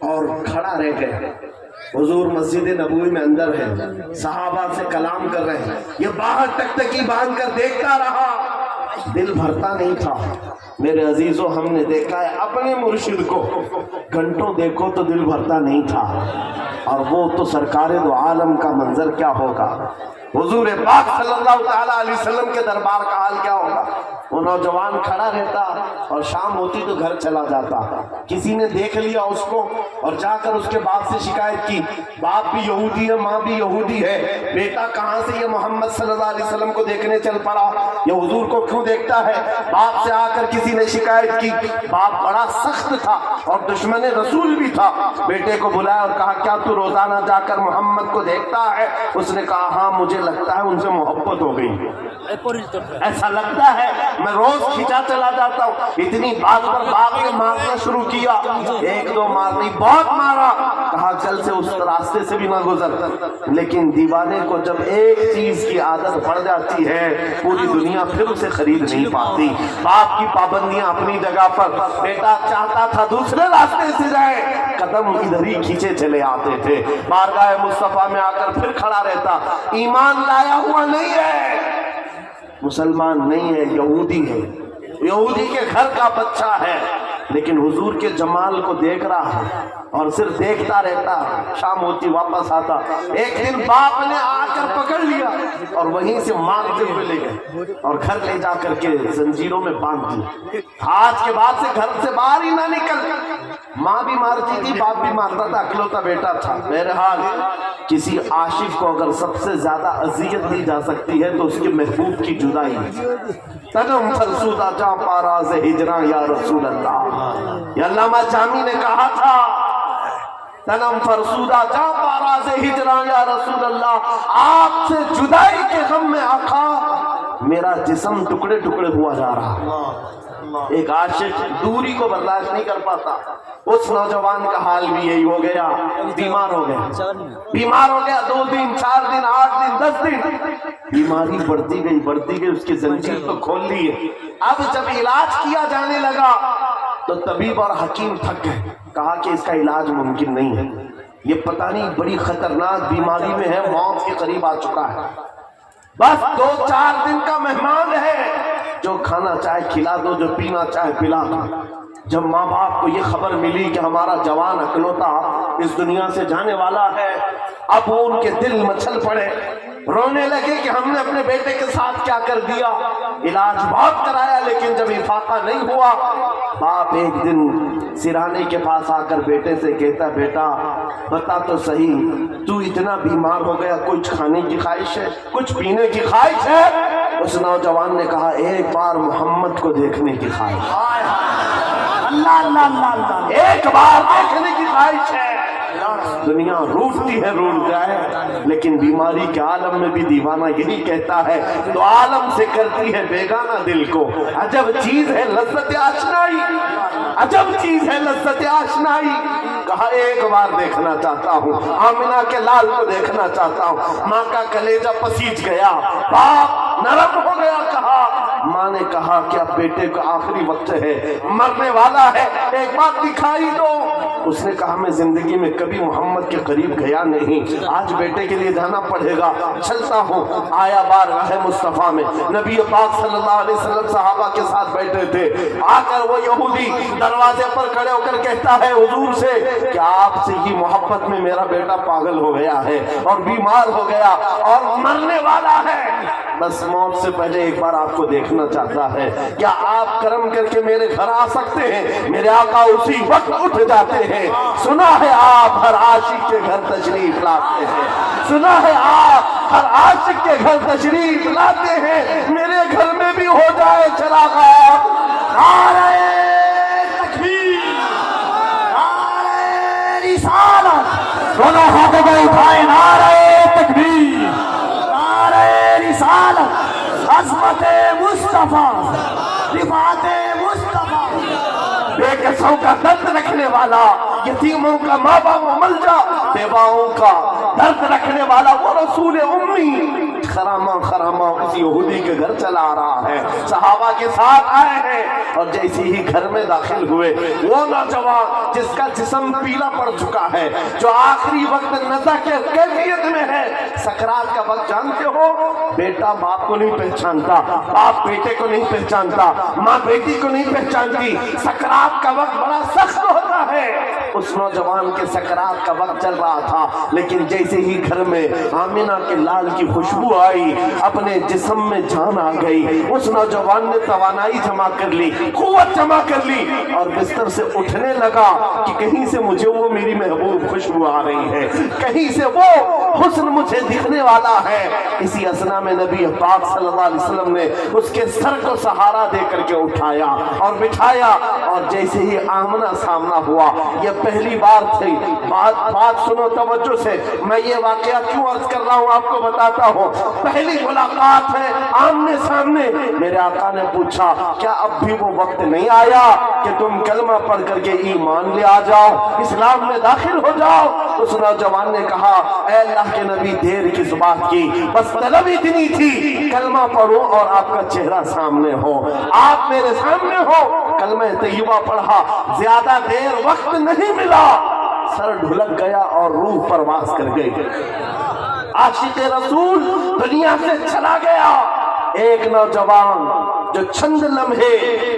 A: اور کھڑا رہ گئے. حضور مسجد نبوی میں اندر ہے، صحابہ سے کلام کر رہے ہیں، یہ باہر ٹکٹکی باندھ کر دیکھتا رہا، دل بھرتا نہیں تھا. میرے عزیزوں ہم نے دیکھا ہے اپنے مرشد کو گھنٹوں دیکھو تو دل بھرتا نہیں تھا، اور وہ تو سرکار دو عالم کا منظر کیا ہوگا، حضور پاک صلی اللہ تعالی علیہ وسلم کے دربار کا حال کیا ہوگا. وہ نوجوان کھڑا رہتا اور شام ہوتی تو گھر چلا جاتا. کسی نے دیکھ لیا اس کو اور جا کر اس کے باپ سے شکایت کی, باپ بھی یہودی ہے, ماں بھی یہودی ہے, بیٹا کہاں سے یہ محمد صلی اللہ علیہ وسلم کو دیکھنے چل پڑا, یہ حضور کو کیوں دیکھتا ہے؟ باپ سے آ کر کسی نے شکایت کی. باپ بڑا سخت تھا اور دشمن رسول بھی تھا. بیٹے کو بلایا اور کہا کیا تو روزانہ جا کر محمد کو دیکھتا ہے؟ اس نے کہا ہاں مجھے لگتا ہے ان سے محبت ہو گئی, ایسا لگتا ہے, میں روز کھینچا چلا جاتا ہوں. اتنی بات پر باپ نے مارنا شروع کیا, ایک دو مار نہیں, بہت مارا. کہا چل سے اس راستے سے بھی نہ گزر. لیکن دیوانے کو جب ایک چیز کی عادت پڑ جاتی ہے پوری دنیا پھر اسے خرید نہیں پاتی. باپ کی پابندیاں اپنی جگہ پر, بیٹا چاہتا تھا دوسرے راستے سے جائے, قدم ادھر ہی کھینچے چلے آتے تھے. بارگاہ مصطفیٰ میں آ کر پھر کھڑا رہتا, ایمان لایا ہوا نہیں ہے, مسلمان نہیں ہے, یہودی ہے, یہودی کے گھر کا بچہ ہے, لیکن حضور کے جمال کو دیکھ رہا ہے اور صرف دیکھتا رہتا. شام ہوتی واپس آتا. ایک دن باپ نے آ کر پکڑ لیا اور وہیں سے مارتے ہوئے لے گئے اور گھر لے جا کر کے زنجیروں میں باندھ دی. آج کے بعد سے گھر سے باہر ہی نہ نکل. ماں بھی مارتی تھی, باپ بھی مارتا تھا, اکلوتا بیٹا تھا. بہرحال کسی عاشق کو اگر سب سے زیادہ اذیت دی جا سکتی ہے تو اس کے محبوب کی جدائی. تنم فرسودہ جاں پاراز ہجراں یا رسول اللہ, یہ علامہ جامی نے کہا تھا, تنم فرسودہ جاں پاراز ہجراں یا رسول اللہ, آپ سے جدائی کے غم میں آقا میرا جسم ٹکڑے ٹکڑے ہوا جا رہا. ایک عاشق دوری کو برداشت نہیں کر پاتا. اس نوجوان کا حال بھی یہی ہو گیا, بیمار ہو گیا 2 دن 4 دن 8 دن 10 دن, بیماری بڑھتی گئی, اس کی زنجیر تو کھول لی ہے. اب جب علاج کیا جانے لگا تو طبیب اور حکیم تھک گئے, کہا کہ اس کا علاج ممکن نہیں ہے, یہ پتہ نہیں بڑی خطرناک بیماری میں ہے, موت کے قریب آ چکا ہے. بس 2-4 دن کا مہمان ہے, جو کھانا چاہے کھلا دو, جو پینا چاہے پلا دو. جب ماں باپ کو یہ خبر ملی کہ ہمارا جوان اکلوتا اس دنیا سے جانے والا ہے, اب وہ ان کے دل مچل پڑے, رونے لگے کہ ہم نے اپنے بیٹے کے ساتھ کیا کر دیا. علاج بہت کرایا لیکن جب افاقہ نہیں ہوا, باپ ایک دن سرانے کے پاس آ کر بیٹے سے کہتا, بیٹا بتا تو صحیح, تو اتنا بیمار ہو گیا, کچھ کھانے کی خواہش ہے, کچھ پینے کی خواہش ہے؟ اس نوجوان نے کہا ایک بار محمد کو دیکھنے کی خواہش, ایک بار دیکھنے کی خواہش ہے. دنیا روٹتی ہے, روٹ جائے, لیکن بیماری کے عالم میں بھی دیوانہ یہی کہتا ہے, تو عالم سے کرتی ہے بیگانہ دل کو. عجب چیز ہے لذت آشنائی, عجب چیز ہے لذت آشنائی. کہا ایک بار دیکھنا چاہتا ہوں, آمنہ کے لال کو دیکھنا چاہتا ہوں. ماں کا کلیجہ پسیج گیا, باپ نرم ہو گیا. کہا ماں نے کہا کہ اب بیٹے کا آخری وقت ہے, مرنے والا ہے, ایک بات دکھائی دو. اس نے کہا میں زندگی میں کبھی محمد کے قریب گیا نہیں, آج بیٹے کے لیے جانا پڑے گا, چلتا ہوں. آیا بارگاہ مصطفیٰ میں, نبی پاک صلی اللہ علیہ وسلم صحابہ کے ساتھ بیٹھے تھے. آ کر وہ یہودی دروازے پر کھڑے ہو کر کہتا ہے حضور سے کہ آپ سے کی محبت میں میرا بیٹا پاگل ہو گیا ہے اور بیمار ہو گیا اور مرنے والا ہے, بس موت سے پہلے ایک بار آپ کو دیکھنا چاہتا ہے. کیا آپ کرم کر کے میرے گھر آ سکتے ہیں؟ میرے آقا اسی وقت اٹھ جاتے ہیں. سنا ہے آپ ہر عاشق کے گھر تشریف لاتے ہیں, سنا ہے آپ ہر عاشق کے گھر تشریف لاتے ہیں. میرے گھر میں بھی ہو جائے چراغ. نعرہ تکبیر, نعرہ رسالت, دونوں ہاتھوں کو اٹھائے, نعرہ تکبیر, نعرہ رسالت, عظمت مصطفیٰ, رفعت مصطفیٰ, بے کسوں کا درد رکھنے والا, یتیموں کا ماں باپ ملجا, بیواؤں کا درد رکھنے والا وہ رسول امی. خرامہ خرامہ اس یہودی کے گھر چلا آ رہا ہے, صحابہ کے ساتھ آئے ہیں, اور جیسے ہی گھر میں داخل ہوئے وہ نوجوان جس کا جسم پیلا پڑ چکا ہے, جو آخری وقت نزع کے کیفیت میں ہے, سکرات کا وقت جانتے ہو, بیٹا باپ کو نہیں پہچانتا, باپ بیٹے کو نہیں پہچانتا, ماں بیٹی کو نہیں پہچانتی. سکرات کا وقت بڑا سخت ہوتا ہے۔ اس نوجوان کے سکرات کا وقت چل رہا تھا، لیکن جیسے ہی گھر میں آمنہ کے لال کی خوشبو آئی، اپنے جسم میں جان آ گئی۔ اس نوجوان نے توانائی جمع کر لی، قوت جمع کر لی، اور بستر سے اٹھنے لگا کہ کہیں سے مجھے وہ میری محبوب خوشبو آ رہی ہے، کہیں سے وہ حسن مجھے دکھنے والا ہے۔ اسی اثنا میں نبی پاک صلی اللہ علیہ وسلم نے اس کے سر کو سہارا دے کر کے اٹھایا اور بٹھایا، اور جیسے ہی آمنا سامنا ہوا، یہ پہلی بار تھی۔ بات سنو توجہ سے، میں یہ واقعہ کیوں عرض کر رہا ہوں آپ کو بتاتا ہوں۔ پہلی ملاقات ہے آمنے سامنے۔ میرے آقا نے پوچھا کیا اب بھی وہ وقت نہیں آیا کہ تم کلمہ پڑھ کر کے ایمان لے آ جاؤ، اسلام میں داخل ہو جاؤ؟ اس نوجوان نے کہا اے اللہ کے نبی، دیر کس بات کی، بس طلب اتنی تھی کلمہ پڑھو اور آپ کا چہرہ سامنے ہو، آپ میرے سامنے ہو۔ کلمہ طیبہ پڑھا، زیادہ دیر وقت نہیں ملا، سر ڈھلک گیا اور روح پرواز کر گئی۔ عاشق رسول دنیا سے چلا گیا۔ ایک نوجوان جو چند لمحے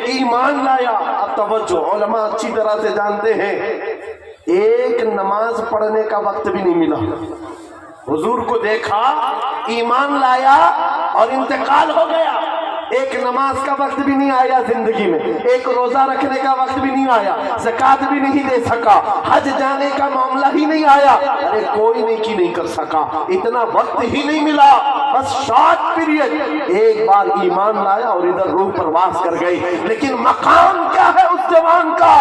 A: ایمان لایا۔ اب توجہ، علماء اچھی طرح سے جانتے ہیں ایک نماز پڑھنے کا وقت بھی نہیں ملا۔ حضور کو دیکھا، ایمان لایا اور انتقال ہو گیا۔ ایک نماز کا وقت بھی نہیں آیا زندگی میں، ایک روزہ رکھنے کا وقت بھی نہیں آیا، زکوٰۃ بھی نہیں دے سکا، حج جانے کا معاملہ ہی نہیں آیا، ارے کوئی نیکی نہیں کر سکا، اتنا وقت ہی نہیں ملا، بس شارٹ پیریڈ۔ ایک بار ایمان لایا اور ادھر روح پرواز کر گئی۔ لیکن مقام کیا ہے اس جوان کا؟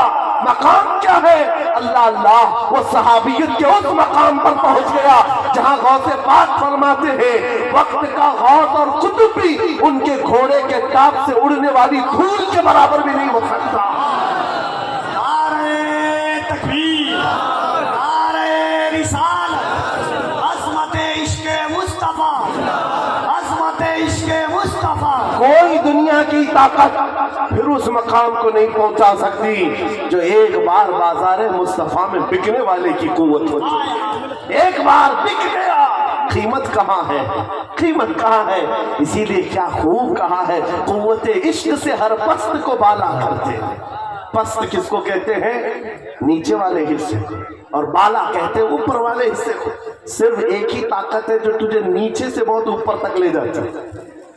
A: مقام کیا ہے؟ اللہ اللہ، وہ صحابیت کے اس مقام پر پہنچ گیا جہاں غوث پاک فرماتے ہیں وقت کا غوث اور قطب بھی ان کے گھوڑے کے ٹاپ سے اڑنے والی دھول کے برابر بھی نہیں ہو سکتا۔
B: نعرہ تکبیر، نعرہ رسالت، عظمت عشق مصطفیٰ، عظمت عشق مصطفیٰ۔
A: کوئی دنیا کی طاقت پھر اس مقام کو نہیں پہنچا سکتی جو ایک بار بازار مصطفیٰ میں بکنے والے کی قوت ہوتی۔ ایک بار بک گیا، قیمت کہاں ہے؟ قیمت کہاں ہے؟ اسی لیے کیا خوب کہا ہے، قوت عشق سے ہر پست کو بالا کرتے ہیں۔ پست کس کو کہتے ہیں؟ نیچے والے حصے، اور بالا کہتے ہیں اوپر والے حصے کو۔ صرف ایک ہی طاقت ہے جو تجھے نیچے سے بہت اوپر تک لے جاتی ہے،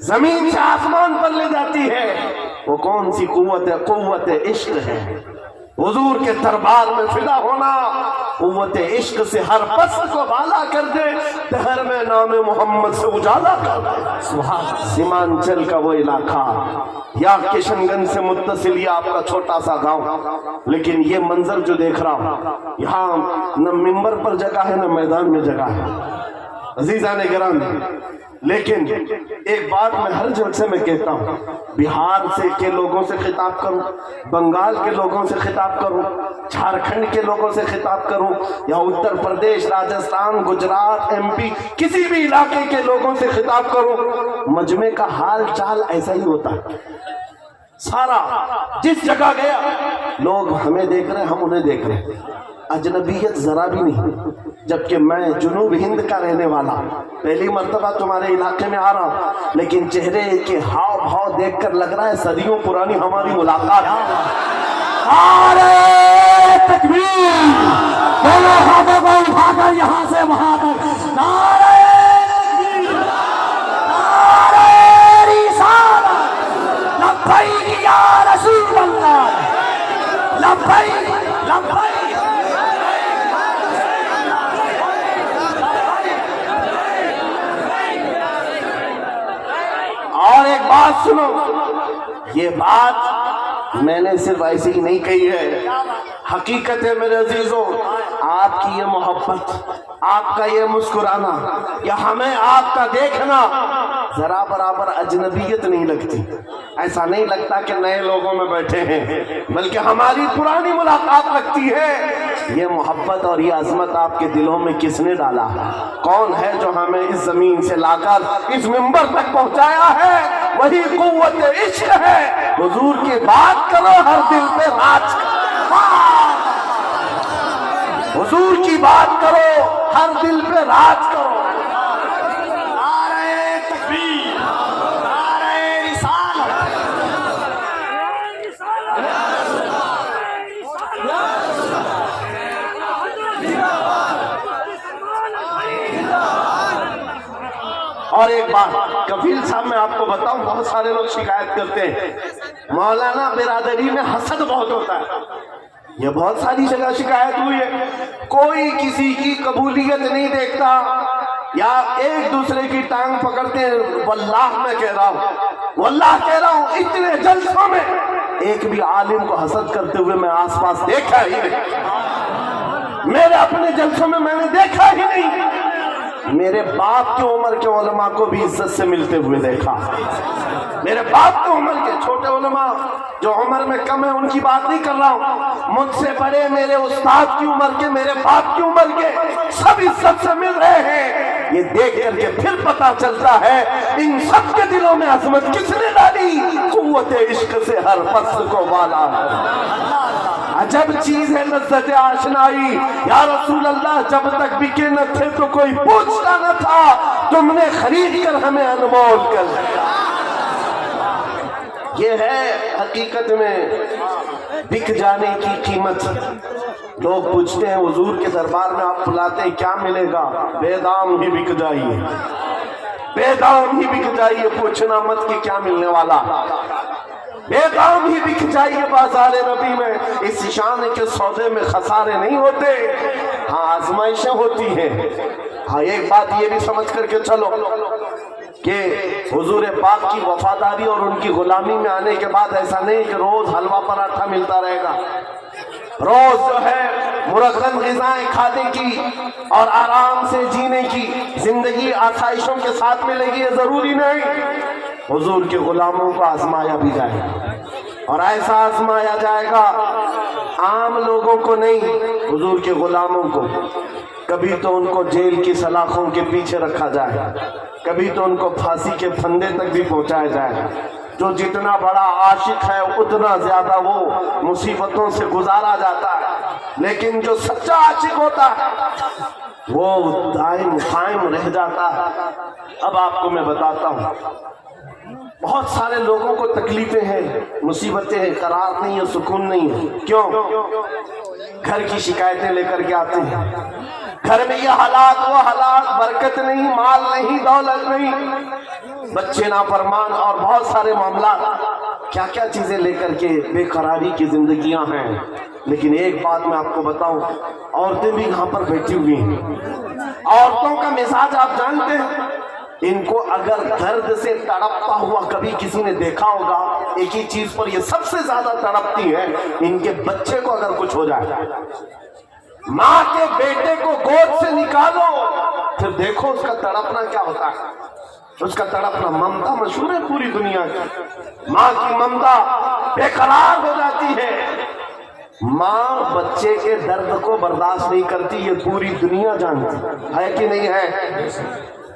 A: زمین سے آسمان پر لے جاتی ہے۔ وہ کون سی قوت ہے؟ قوت عشق ہے۔ حضور کے دربار میں فدا ہونا قوت عشق سے ہر پست کو بالا کر دے، دہر میں نام محمد سے اجالا کر دے۔ سیمانچل کا وہ علاقہ یا کشن گنج سے متصل یہ آپ کا چھوٹا سا گاؤں، لیکن یہ منظر جو دیکھ رہا ہوں، یہاں نہ ممبر پر جگہ ہے نہ میدان میں جگہ ہے، عزیزان گرامی۔ لیکن ایک بات میں ہر جلسے میں کہتا ہوں، بہار سے کے لوگوں سے خطاب کروں، بنگال کے لوگوں سے خطاب کروں، جھارکھنڈ کے لوگوں سے خطاب کروں، یا اتر پردیش، راجستھان، گجرات، ایم پی، کسی بھی علاقے کے لوگوں سے خطاب کروں، مجمع کا حال چال ایسا ہی ہوتا ہے۔ سارا جس جگہ گیا لوگ ہمیں دیکھ رہے ہیں، ہم انہیں دیکھ رہے ہیں، اجنبیت ذرا بھی نہیں۔ جبکہ میں جنوب ہند کا رہنے والا، پہلی مرتبہ تمہارے علاقے میں آ رہا ہوں، لیکن چہرے کے ہاؤ بھاؤ دیکھ کر لگ رہا ہے صدیوں پرانی ہماری ملاقات۔
B: نعرہ تکبیر، دونوں ہاتھوں کو اٹھا کر یہاں سے وہاں تک، نعرہ تکبیر، نعرہ رسالت، لبیک یا رسول اللہ، لبیک لبیک۔
A: اور ایک بات سنو، یہ بات میں نے صرف ایسی ہی نہیں کہی ہے، حقیقت ہے میرے عزیزوں۔ آپ کی یہ محبت، آپ کا یہ مسکرانا یا ہمیں آپ کا دیکھنا ذرا برابر اجنبیت نہیں لگتی۔ ایسا نہیں لگتا کہ نئے لوگوں میں بیٹھے ہیں، بلکہ ہماری پرانی ملاقات لگتی ہے۔ یہ محبت اور یہ عظمت آپ کے دلوں میں کس نے ڈالا؟ کون ہے جو ہمیں اس زمین سے لا کر اس منبر تک پہنچایا ہے؟ وہی قوت عشق ہے۔ حضور کی بات کرو، ہر دل پہ راج کرو، حضور کی بات کرو، ہر دل پہ راج کرو۔
B: نعرہ تکبیر، نعرہ رسالت،
A: اور ایک بات کفیل صاحب میں آپ کو بتاؤں، بہت سارے لوگ شکایت کرتے ہیں مولانا برادری میں حسد بہت ہوتا ہے. یہ بہت ساری جگہ شکایت ہوئی ہے، کوئی کسی کی قبولیت نہیں دیکھتا یا ایک دوسرے کی ٹانگ پکڑتے ہیں. واللہ میں کہہ رہا ہوں، واللہ کہہ رہا ہوں، اتنے جلسوں میں ایک بھی عالم کو حسد کرتے ہوئے میں آس پاس دیکھا ہی نہیں. میرے اپنے جلسوں میں نے دیکھا ہی نہیں. میرے باپ کی عمر کے علماء کو بھی عزت سے ملتے ہوئے دیکھا. میرے باپ کی عمر کے چھوٹے علماء جو عمر میں کم ہے ان کی بات نہیں کر رہا ہوں، مجھ سے بڑے میرے استاد کی عمر کے، میرے باپ کی عمر کے، سب عزت سے مل رہے ہیں. یہ دیکھ کر کے پھر پتا چلتا ہے ان سب کے دلوں میں عظمت کس نے ڈالی؟ قوت عشق سے ہر فصل کو والا ہے. عجب چیز ہے لذت آشنائی. یا رسول اللہ جب تک بکے نہ تھے تو کوئی پوچھتا نہ تھا، تم نے خرید کر ہمیں انمول کر دیا. یہ ہے حقیقت میں بک جانے کی قیمت. لوگ پوچھتے ہیں حضور کے دربار میں آپ بلاتے ہیں کیا ملے گا؟ بے دام ہی بک جائیے، بے دام ہی بک جائیے. پوچھنا مت کہ کیا ملنے والا، بے دام ہی بک جائیے بازار نبی میں. اس شان کے سودے میں خسارے نہیں ہوتے، ہاں آزمائشیں ہوتی ہیں. ہاں ایک بات یہ بھی سمجھ کر کے چلو کہ حضور پاک کی وفاداری اور ان کی غلامی میں آنے کے بعد ایسا نہیں کہ روز حلوہ پراٹھا ملتا رہے گا، روز جو ہے مرغن غذائیں کھانے کی اور آرام سے جینے کی زندگی آسائشوں کے ساتھ ملے گی، یہ ضروری نہیں. حضور کے غلاموں کو آزمایا بھی جائے گا، اور ایسا آزمایا جائے گا عام لوگوں کو نہیں، حضور کے غلاموں کو. کبھی تو ان کو جیل کی سلاخوں کے پیچھے رکھا جائے، کبھی تو ان کو پھانسی کے پھندے تک بھی پہنچایا جائے. جو جتنا بڑا عاشق ہے اتنا زیادہ وہ مصیبتوں سے گزارا جاتا ہے، لیکن جو سچا عاشق ہوتا ہے وہ دائم قائم رہ جاتا ہے. اب آپ کو میں بتاتا ہوں، بہت سارے لوگوں کو تکلیفیں ہیں، مصیبتیں ہیں، قرار نہیں ہے، سکون نہیں ہے. کیوں؟ گھر کی شکایتیں لے کر کے آتے ہیں، گھر میں یہ حالات وہ حالات، برکت نہیں، مال نہیں، دولت نہیں، بچے نافرمان اور بہت سارے معاملات، کیا کیا چیزیں لے کر کے بے قراری کی زندگیاں ہیں. لیکن ایک بات میں آپ کو بتاؤں، عورتیں بھی یہاں پر بیٹھی ہوئی ہیں. عورتوں کا مزاج آپ جانتے ہیں، ان کو اگر درد سے تڑپتا ہوا کبھی کسی نے دیکھا ہوگا، ایک ہی چیز پر یہ سب سے زیادہ تڑپتی ہے، ان کے بچے کو اگر کچھ ہو جائے. ماں کے بیٹے کو گود سے نکالو پھر دیکھو اس کا تڑپنا کیا ہوتا ہے. اس کا تڑپنا، ممتا مشہور ہے پوری دنیا کی، ماں کی ممتا بے قرار ہو جاتی ہے. ماں بچے کے درد کو برداشت نہیں کرتی، یہ پوری دنیا جانتی ہے کہ نہیں ہے؟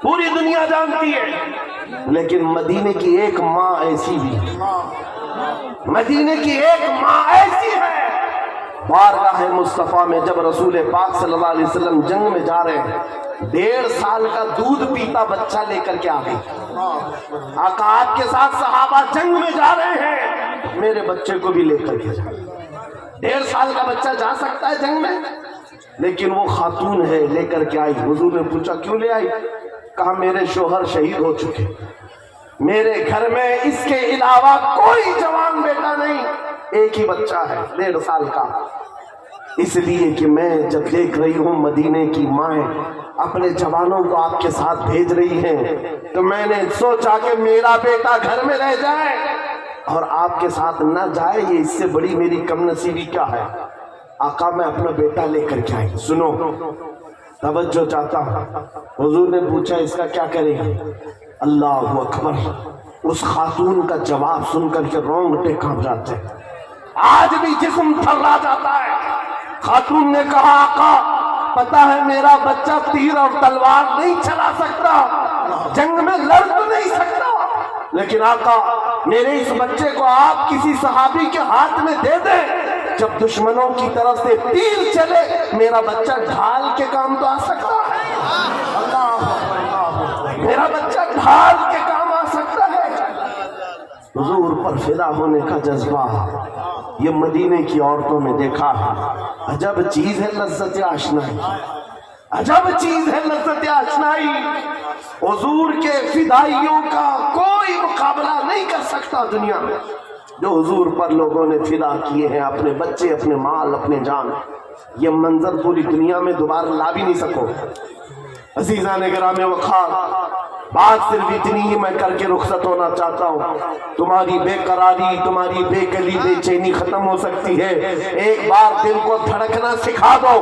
A: پوری دنیا جانتی ہے. لیکن مدینے کی ایک ماں ایسی بھی ہے، مدینے کی ایک ماں ایسی ہے. بارگاہ مصطفیٰ میں جب رسول پاک صلی اللہ علیہ وسلم جنگ میں جا رہے ہیں، 1.5 سال کا دودھ پیتا بچہ لے کر کے آ گئی. آقا آپ کے ساتھ صحابہ جنگ میں جا رہے ہیں، میرے بچے کو بھی لے کر کے جا. 1.5 سال کا بچہ جا سکتا ہے جنگ میں؟ لیکن وہ خاتون ہے، لے کر کے آئی. حضور نے پوچھا کیوں لے آئی؟ کہا میرے شوہر شہید ہو چکے، میرے گھر میں اس کے علاوہ کوئی جوان بیٹا نہیں، ایک ہی بچہ ہے 1.5 سال کا. اس لیے کہ میں جب دیکھ رہی ہوں مدینے کی مائیں اپنے جوانوں کو آپ کے ساتھ بھیج رہی ہیں، تو میں نے سوچا کہ میرا بیٹا گھر میں رہ جائے اور آپ کے ساتھ نہ جائے، یہ اس سے بڑی میری کم نصیبی کیا ہے. آقا میں اپنا بیٹا لے کر کے آئی. سنو، توجہ چاہتا ہوں. حضور نے پوچھا اس کا کیا کریں گے؟ اللہ اکبر. اس خاتون کا جواب سن کر کے رونگٹے کانپ جاتے ہیں، آج بھی جسم تھرا جاتا ہے. خاتون نے کہا آقا پتا ہے میرا بچہ تیر اور تلوار نہیں چلا سکتا، جنگ میں لڑ تو نہیں سکتا، لیکن آقا میرے اس بچے کو آپ کسی صحابی کے ہاتھ میں دے دیں، جب دشمنوں کی طرف سے تیر چلے میرا بچہ ڈھال کے کام تو آ سکتا ہے. میرا بچہ ڈھال کے کام آ سکتا ہے. حضور پر فدا ہونے کا جذبہ یہ مدینے کی عورتوں میں دیکھا ہے. عجب چیز ہے لذت آشنائی. عجب چیز ہے لذت آشنائی، حضور کے فدائیوں کا کوئی مقابلہ نہیں کر سکتا دنیا میں، جو حضور پر لوگوں نے فدا کیے ہیں، اپنے بچے، اپنے مال، اپنے جان۔ یہ منظر پوری دنیا میں دوبارہ لا بھی نہیں سکو۔ عزیزان گرامی وقار، بات صرف اتنی ہی میں کر کے رخصت ہونا چاہتا ہوں۔ تمہاری بے قراری، تمہاری بے گلی بے چینی ختم ہو سکتی ہے۔ ایک بار دل کو دھڑکنا سکھا دو،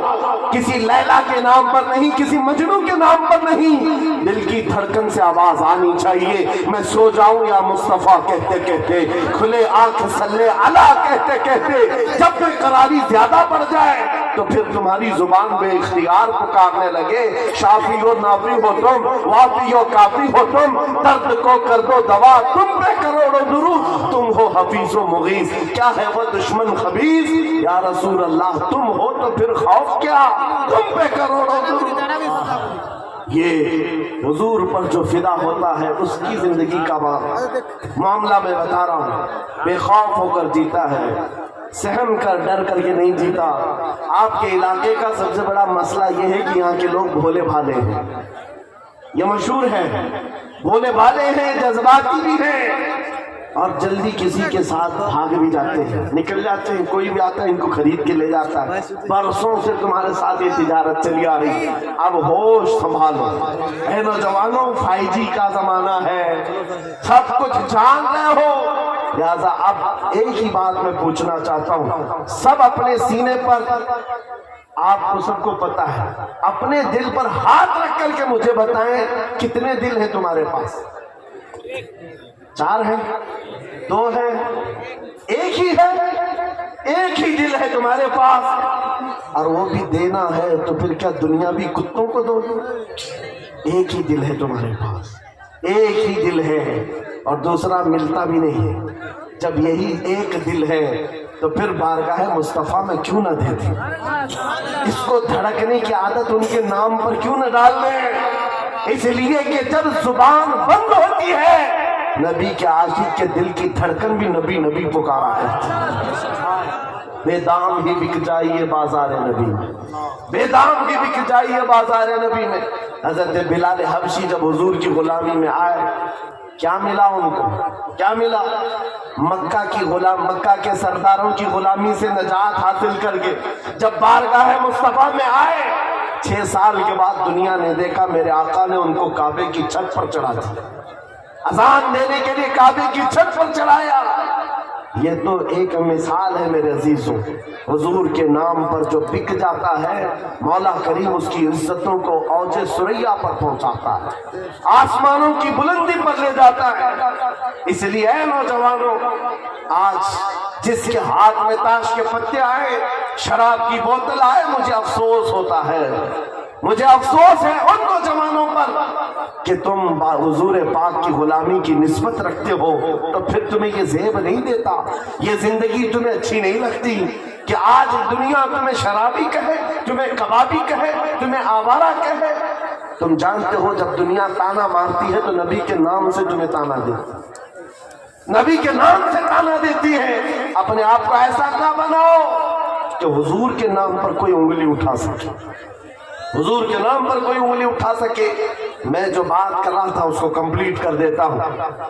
A: کسی لیلا کے نام پر نہیں، کسی مجنوں کے نام پر نہیں، دل کی دھڑکن سے آواز آنی چاہیے، میں سو جاؤں یا مصطفیٰ کہتے کہتے، کھلے آنکھ صلی علی کہتے کہتے۔ جب بے قراری زیادہ بڑھ جائے تو پھر تمہاری زبان بے اختیار پکارنے لگے، شافی ہو نافی ہو تم، وافی ہو کافی ہو تم، درد کو کر دو دوا تم پہ کروڑوں درود، تم ہو حفیظ و مغیث، کیا ہے وہ دشمن خبیث، یا رسول اللہ تم ہو تو پھر خوف کیا، تم پہ کروڑوں درود۔ یہ حضور پر جو فدا ہوتا ہے اس کی زندگی کا معاملہ میں بتا رہا ہوں، بے خوف ہو کر جیتا ہے، سہم کر ڈر کر کے نہیں جیتا۔ آپ کے علاقے کا سب سے بڑا مسئلہ یہ ہے کہ یہاں کے لوگ بھولے بھالے ہیں، یہ مشہور ہے، بھولے بھالے ہیں، جذباتی بھی ہیں، اور جلدی کسی کے ساتھ بھاگ بھی جاتے ہیں، نکل جاتے ہیں، کوئی بھی آتا ہے ان کو خرید کے لے جاتا ہے۔ برسوں سے تمہارے ساتھ یہ تجارت چلی آ رہی ہے، اب ہوش سنبھالو اے نوجوانوں، 5G کا زمانہ ہے، سب کچھ جان رہے ہو، لہذا اب ایک ہی بات میں پوچھنا چاہتا ہوں، سب اپنے سینے پر، آپ کو سب کو پتا ہے، اپنے دل پر ہاتھ رکھ کر کے مجھے بتائیں کتنے دل ہیں تمہارے پاس؟ 4 ہیں، 2 ہیں، ایک ہی ہے، ایک ہی دل ہے تمہارے پاس، اور وہ بھی دینا ہے تو پھر کیا دنیا بھی کتوں کو دو گے؟ ایک ہی دل ہے تمہارے پاس، ایک ہی دل ہے، اور دوسرا ملتا بھی نہیں ہے۔ جب یہی ایک دل ہے تو پھر بارگاہ مصطفیٰ میں کیوں نہ دے دیں؟ اس کو دھڑکنے کی عادت ان کے نام پر کیوں نہ ڈال دیں؟ اس لیے کہ جب زبان بند ہوتی ہے، نبی کے عاشق کے دل کی دھڑکن بھی نبی نبی پکارا کرتی ہے۔ بے دام ہی بک جائیے بازار نبی میں، بے دام ہی بک جائیے بازار نبی میں۔ حضرت بلال حبشی جب حضور کی غلامی میں آئے، کیا ملا ان کو؟ کیا ملا؟ مکہ کے سرداروں کی غلامی سے نجات حاصل کر کے جب بارگاہ مصطفیٰ میں آئے، 6 سال کے بعد دنیا نے دیکھا میرے آقا نے ان کو کعبے کی چھت پر چڑھا دیا، اذان دینے کے لیے کعبے کی چھت پر چڑھایا۔ یہ تو ایک مثال ہے میرے عزیزوں، حضور کے نام پر جو بک جاتا ہے، مولا کریم اس کی عزتوں کو اوج ثریا پر پہنچاتا ہے، آسمانوں کی بلندی پر لے جاتا ہے۔ اس لیے اے نوجوانوں، آج جس کے ہاتھ میں تاش کے پتے آئے، شراب کی بوتل آئے، مجھے افسوس ہوتا ہے، مجھے افسوس ہے ان نوجوانوں پر کہ تم حضور پاک کی غلامی کی نسبت رکھتے ہو، تو پھر تمہیں یہ زیب نہیں دیتا، یہ زندگی تمہیں اچھی نہیں لگتی کہ آج دنیا تمہیں شرابی کہے، تمہیں کبابی کہے، تمہیں آوارہ کہے۔ تم جانتے ہو جب دنیا تانا مارتی ہے تو نبی کے نام سے تمہیں تانا دیتی، نبی کے نام سے تانا دیتی ہے۔ اپنے آپ کو ایسا نہ بناؤ کہ حضور کے نام پر کوئی انگلی اٹھا سکے، حضور کے نام پر کوئی انگلی اٹھا سکے۔ میں جو بات کر رہا تھا اس کو کمپلیٹ کر دیتا ہوں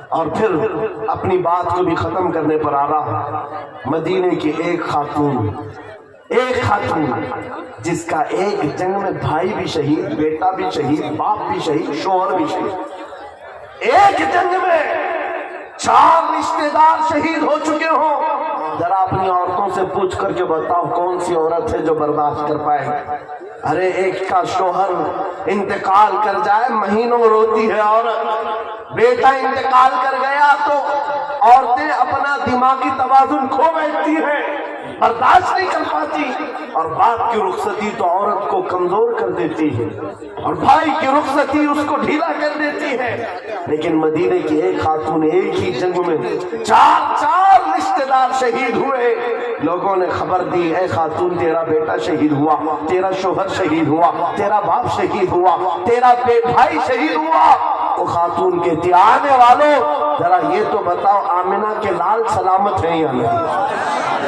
A: اور پھر اپنی بات کو بھی ختم کرنے پر آ رہا ہوں۔ مدینے کی ایک خاتون جس کا ایک جنگ میں بھائی بھی شہید، بیٹا بھی شہید، باپ بھی شہید، شوہر بھی شہید، ایک جنگ میں 4 رشتے دار شہید ہو چکے ہوں۔ ذرا اپنی عورتوں سے پوچھ کر کے بتاؤ کون سی عورت ہے جو برداشت کر پائے؟ ارے ایک کا شوہر انتقال کر جائے مہینوں روتی ہے عورت، بیٹا انتقال کر گیا تو عورتیں اپنا دماغی توازن کھو بیٹھتی ہیں، برداشت نہیں کر پاتی، اور باپ کی رخصتی تو عورت کو کمزور کر دیتی ہے، اور بھائی کی رخصتی اس کو ڈھیلا کر دیتی ہے۔ لیکن مدینے کی ایک خاتون ایک ہی جنگ میں 4 رشتے دار شہید ہوئے۔ لوگوں نے خبر دی، اے خاتون تیرا بیٹا شہید ہوا، تیرا شوہر شہید ہوا، تیرا باپ شہید ہوا، تیرا بھائی شہید ہوا۔ وہ خاتون کہتی آنے والوں ذرا یہ تو بتاؤ آمنہ کے لال سلامت ہیں یا نہیں؟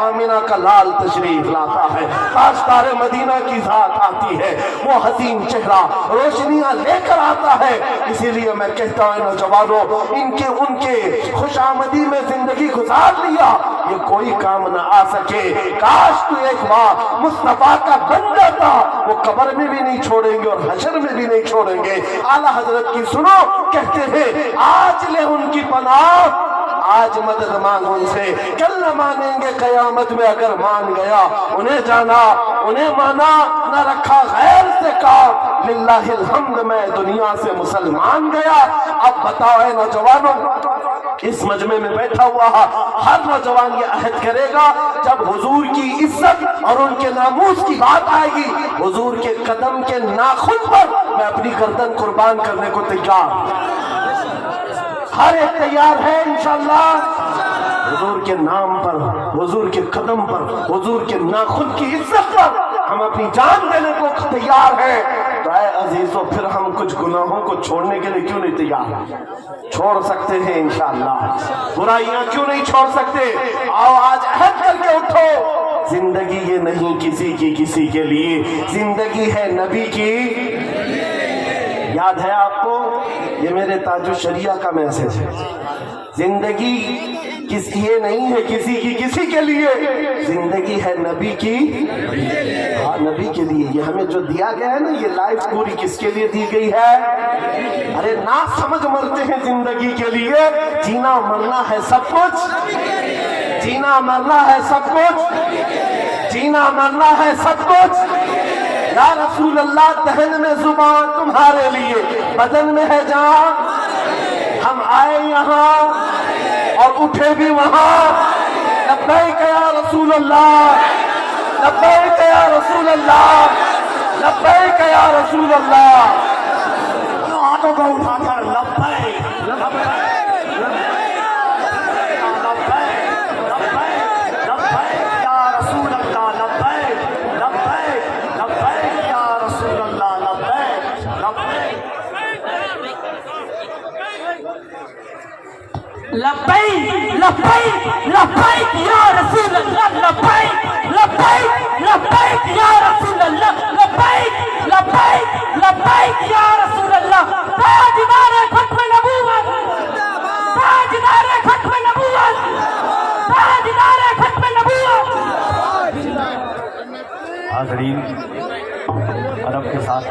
A: آمنہ کا لال تشریف لاتا ہے، تاجدار مدینہ کی ذات آتی ہے، وہ حسین چہرہ روشنیاں لے کر آتا ہے۔ اسی لیے میں کہتا ہوں نوجوانوں، ان کے خوش آمدی میں زندگی گزار لیا، یہ کوئی کام نہ آ سکے۔ کاش تو ایک بار مصطفیٰ کا بن جاتا، وہ قبر میں بھی نہیں چھوڑیں گے اور حشر میں بھی نہیں چھوڑیں گے۔ اعلیٰ حضرت کی سنو، کہتے ہیں آج لے ان کی پناہ، آج مدد مانگ ان سے، کل نہ مانیں گے قیامت میں اگر مان گیا۔ انہیں جانا، انہیں مانا، نہ رکھا غیر سے کام، للہ الحمد میں دنیا سے مسلمان گیا۔ اب بتاؤ اے نوجوانوں، اس مجمع میں بیٹھا ہوا ہر نوجوان یہ عہد کرے گا، جب حضور کی عزت اور ان کے ناموس کی بات آئے گی، حضور کے قدم کے ناخن پر میں اپنی گردن قربان کرنے کو تیار۔ ہر ایک تیار ہے انشاءاللہ، حضور کے نام پر، حضور کے قدم پر، حضور کے ناخن کی عزت پر ہم اپنی جان دینے کو تیار ہیں۔ تو اے عزیزو، پھر ہم کچھ گناہوں کو چھوڑنے کے لیے کیوں نہیں تیار؟ چھوڑ سکتے ہیں انشاءاللہ، برائیاں کیوں نہیں چھوڑ سکتے؟ آؤ آج عہد کر کے اٹھو، زندگی یہ نہیں کسی کے لیے، زندگی ہے نبی کی۔ یاد ہے آپ کو، یہ میرے تاج الشریعہ کا میسج ہے، زندگی یہ نہیں ہے کسی کے لیے، زندگی ہے نبی کی، ہاں نبی کے لیے۔ یہ ہمیں جو دیا گیا ہے نا، یہ لائف پوری کس کے لیے دی گئی ہے؟ ارے نہ سمجھ مرتے ہیں زندگی کے لیے، جینا مرنا ہے سب کچھ، جینا مرنا ہے سب کچھ، جینا مرنا ہے سب کچھ۔ یا رسول اللہ، دہن میں زبان تمہارے لیے، بدن میں ہے جان، ہم آئے یہاں اور اٹھے بھی وہاں۔ لبیک یا رسول اللہ، لبیک یا رسول اللہ، لبیک یا رسول اللہ۔
B: ہاتھوں کو اٹھا کر لبیک لبیک
C: لبیک لبیک لبیک یا رسول اللہ، لبیک لبیک لبیک یا رسول اللہ، لبیک لبیک لبیک یا رسول اللہ۔ تاجدار ختم نبوت، تاجدار ختم نبوت، تاجدار ختم نبوت۔
B: حاضرین، ادب کے ساتھ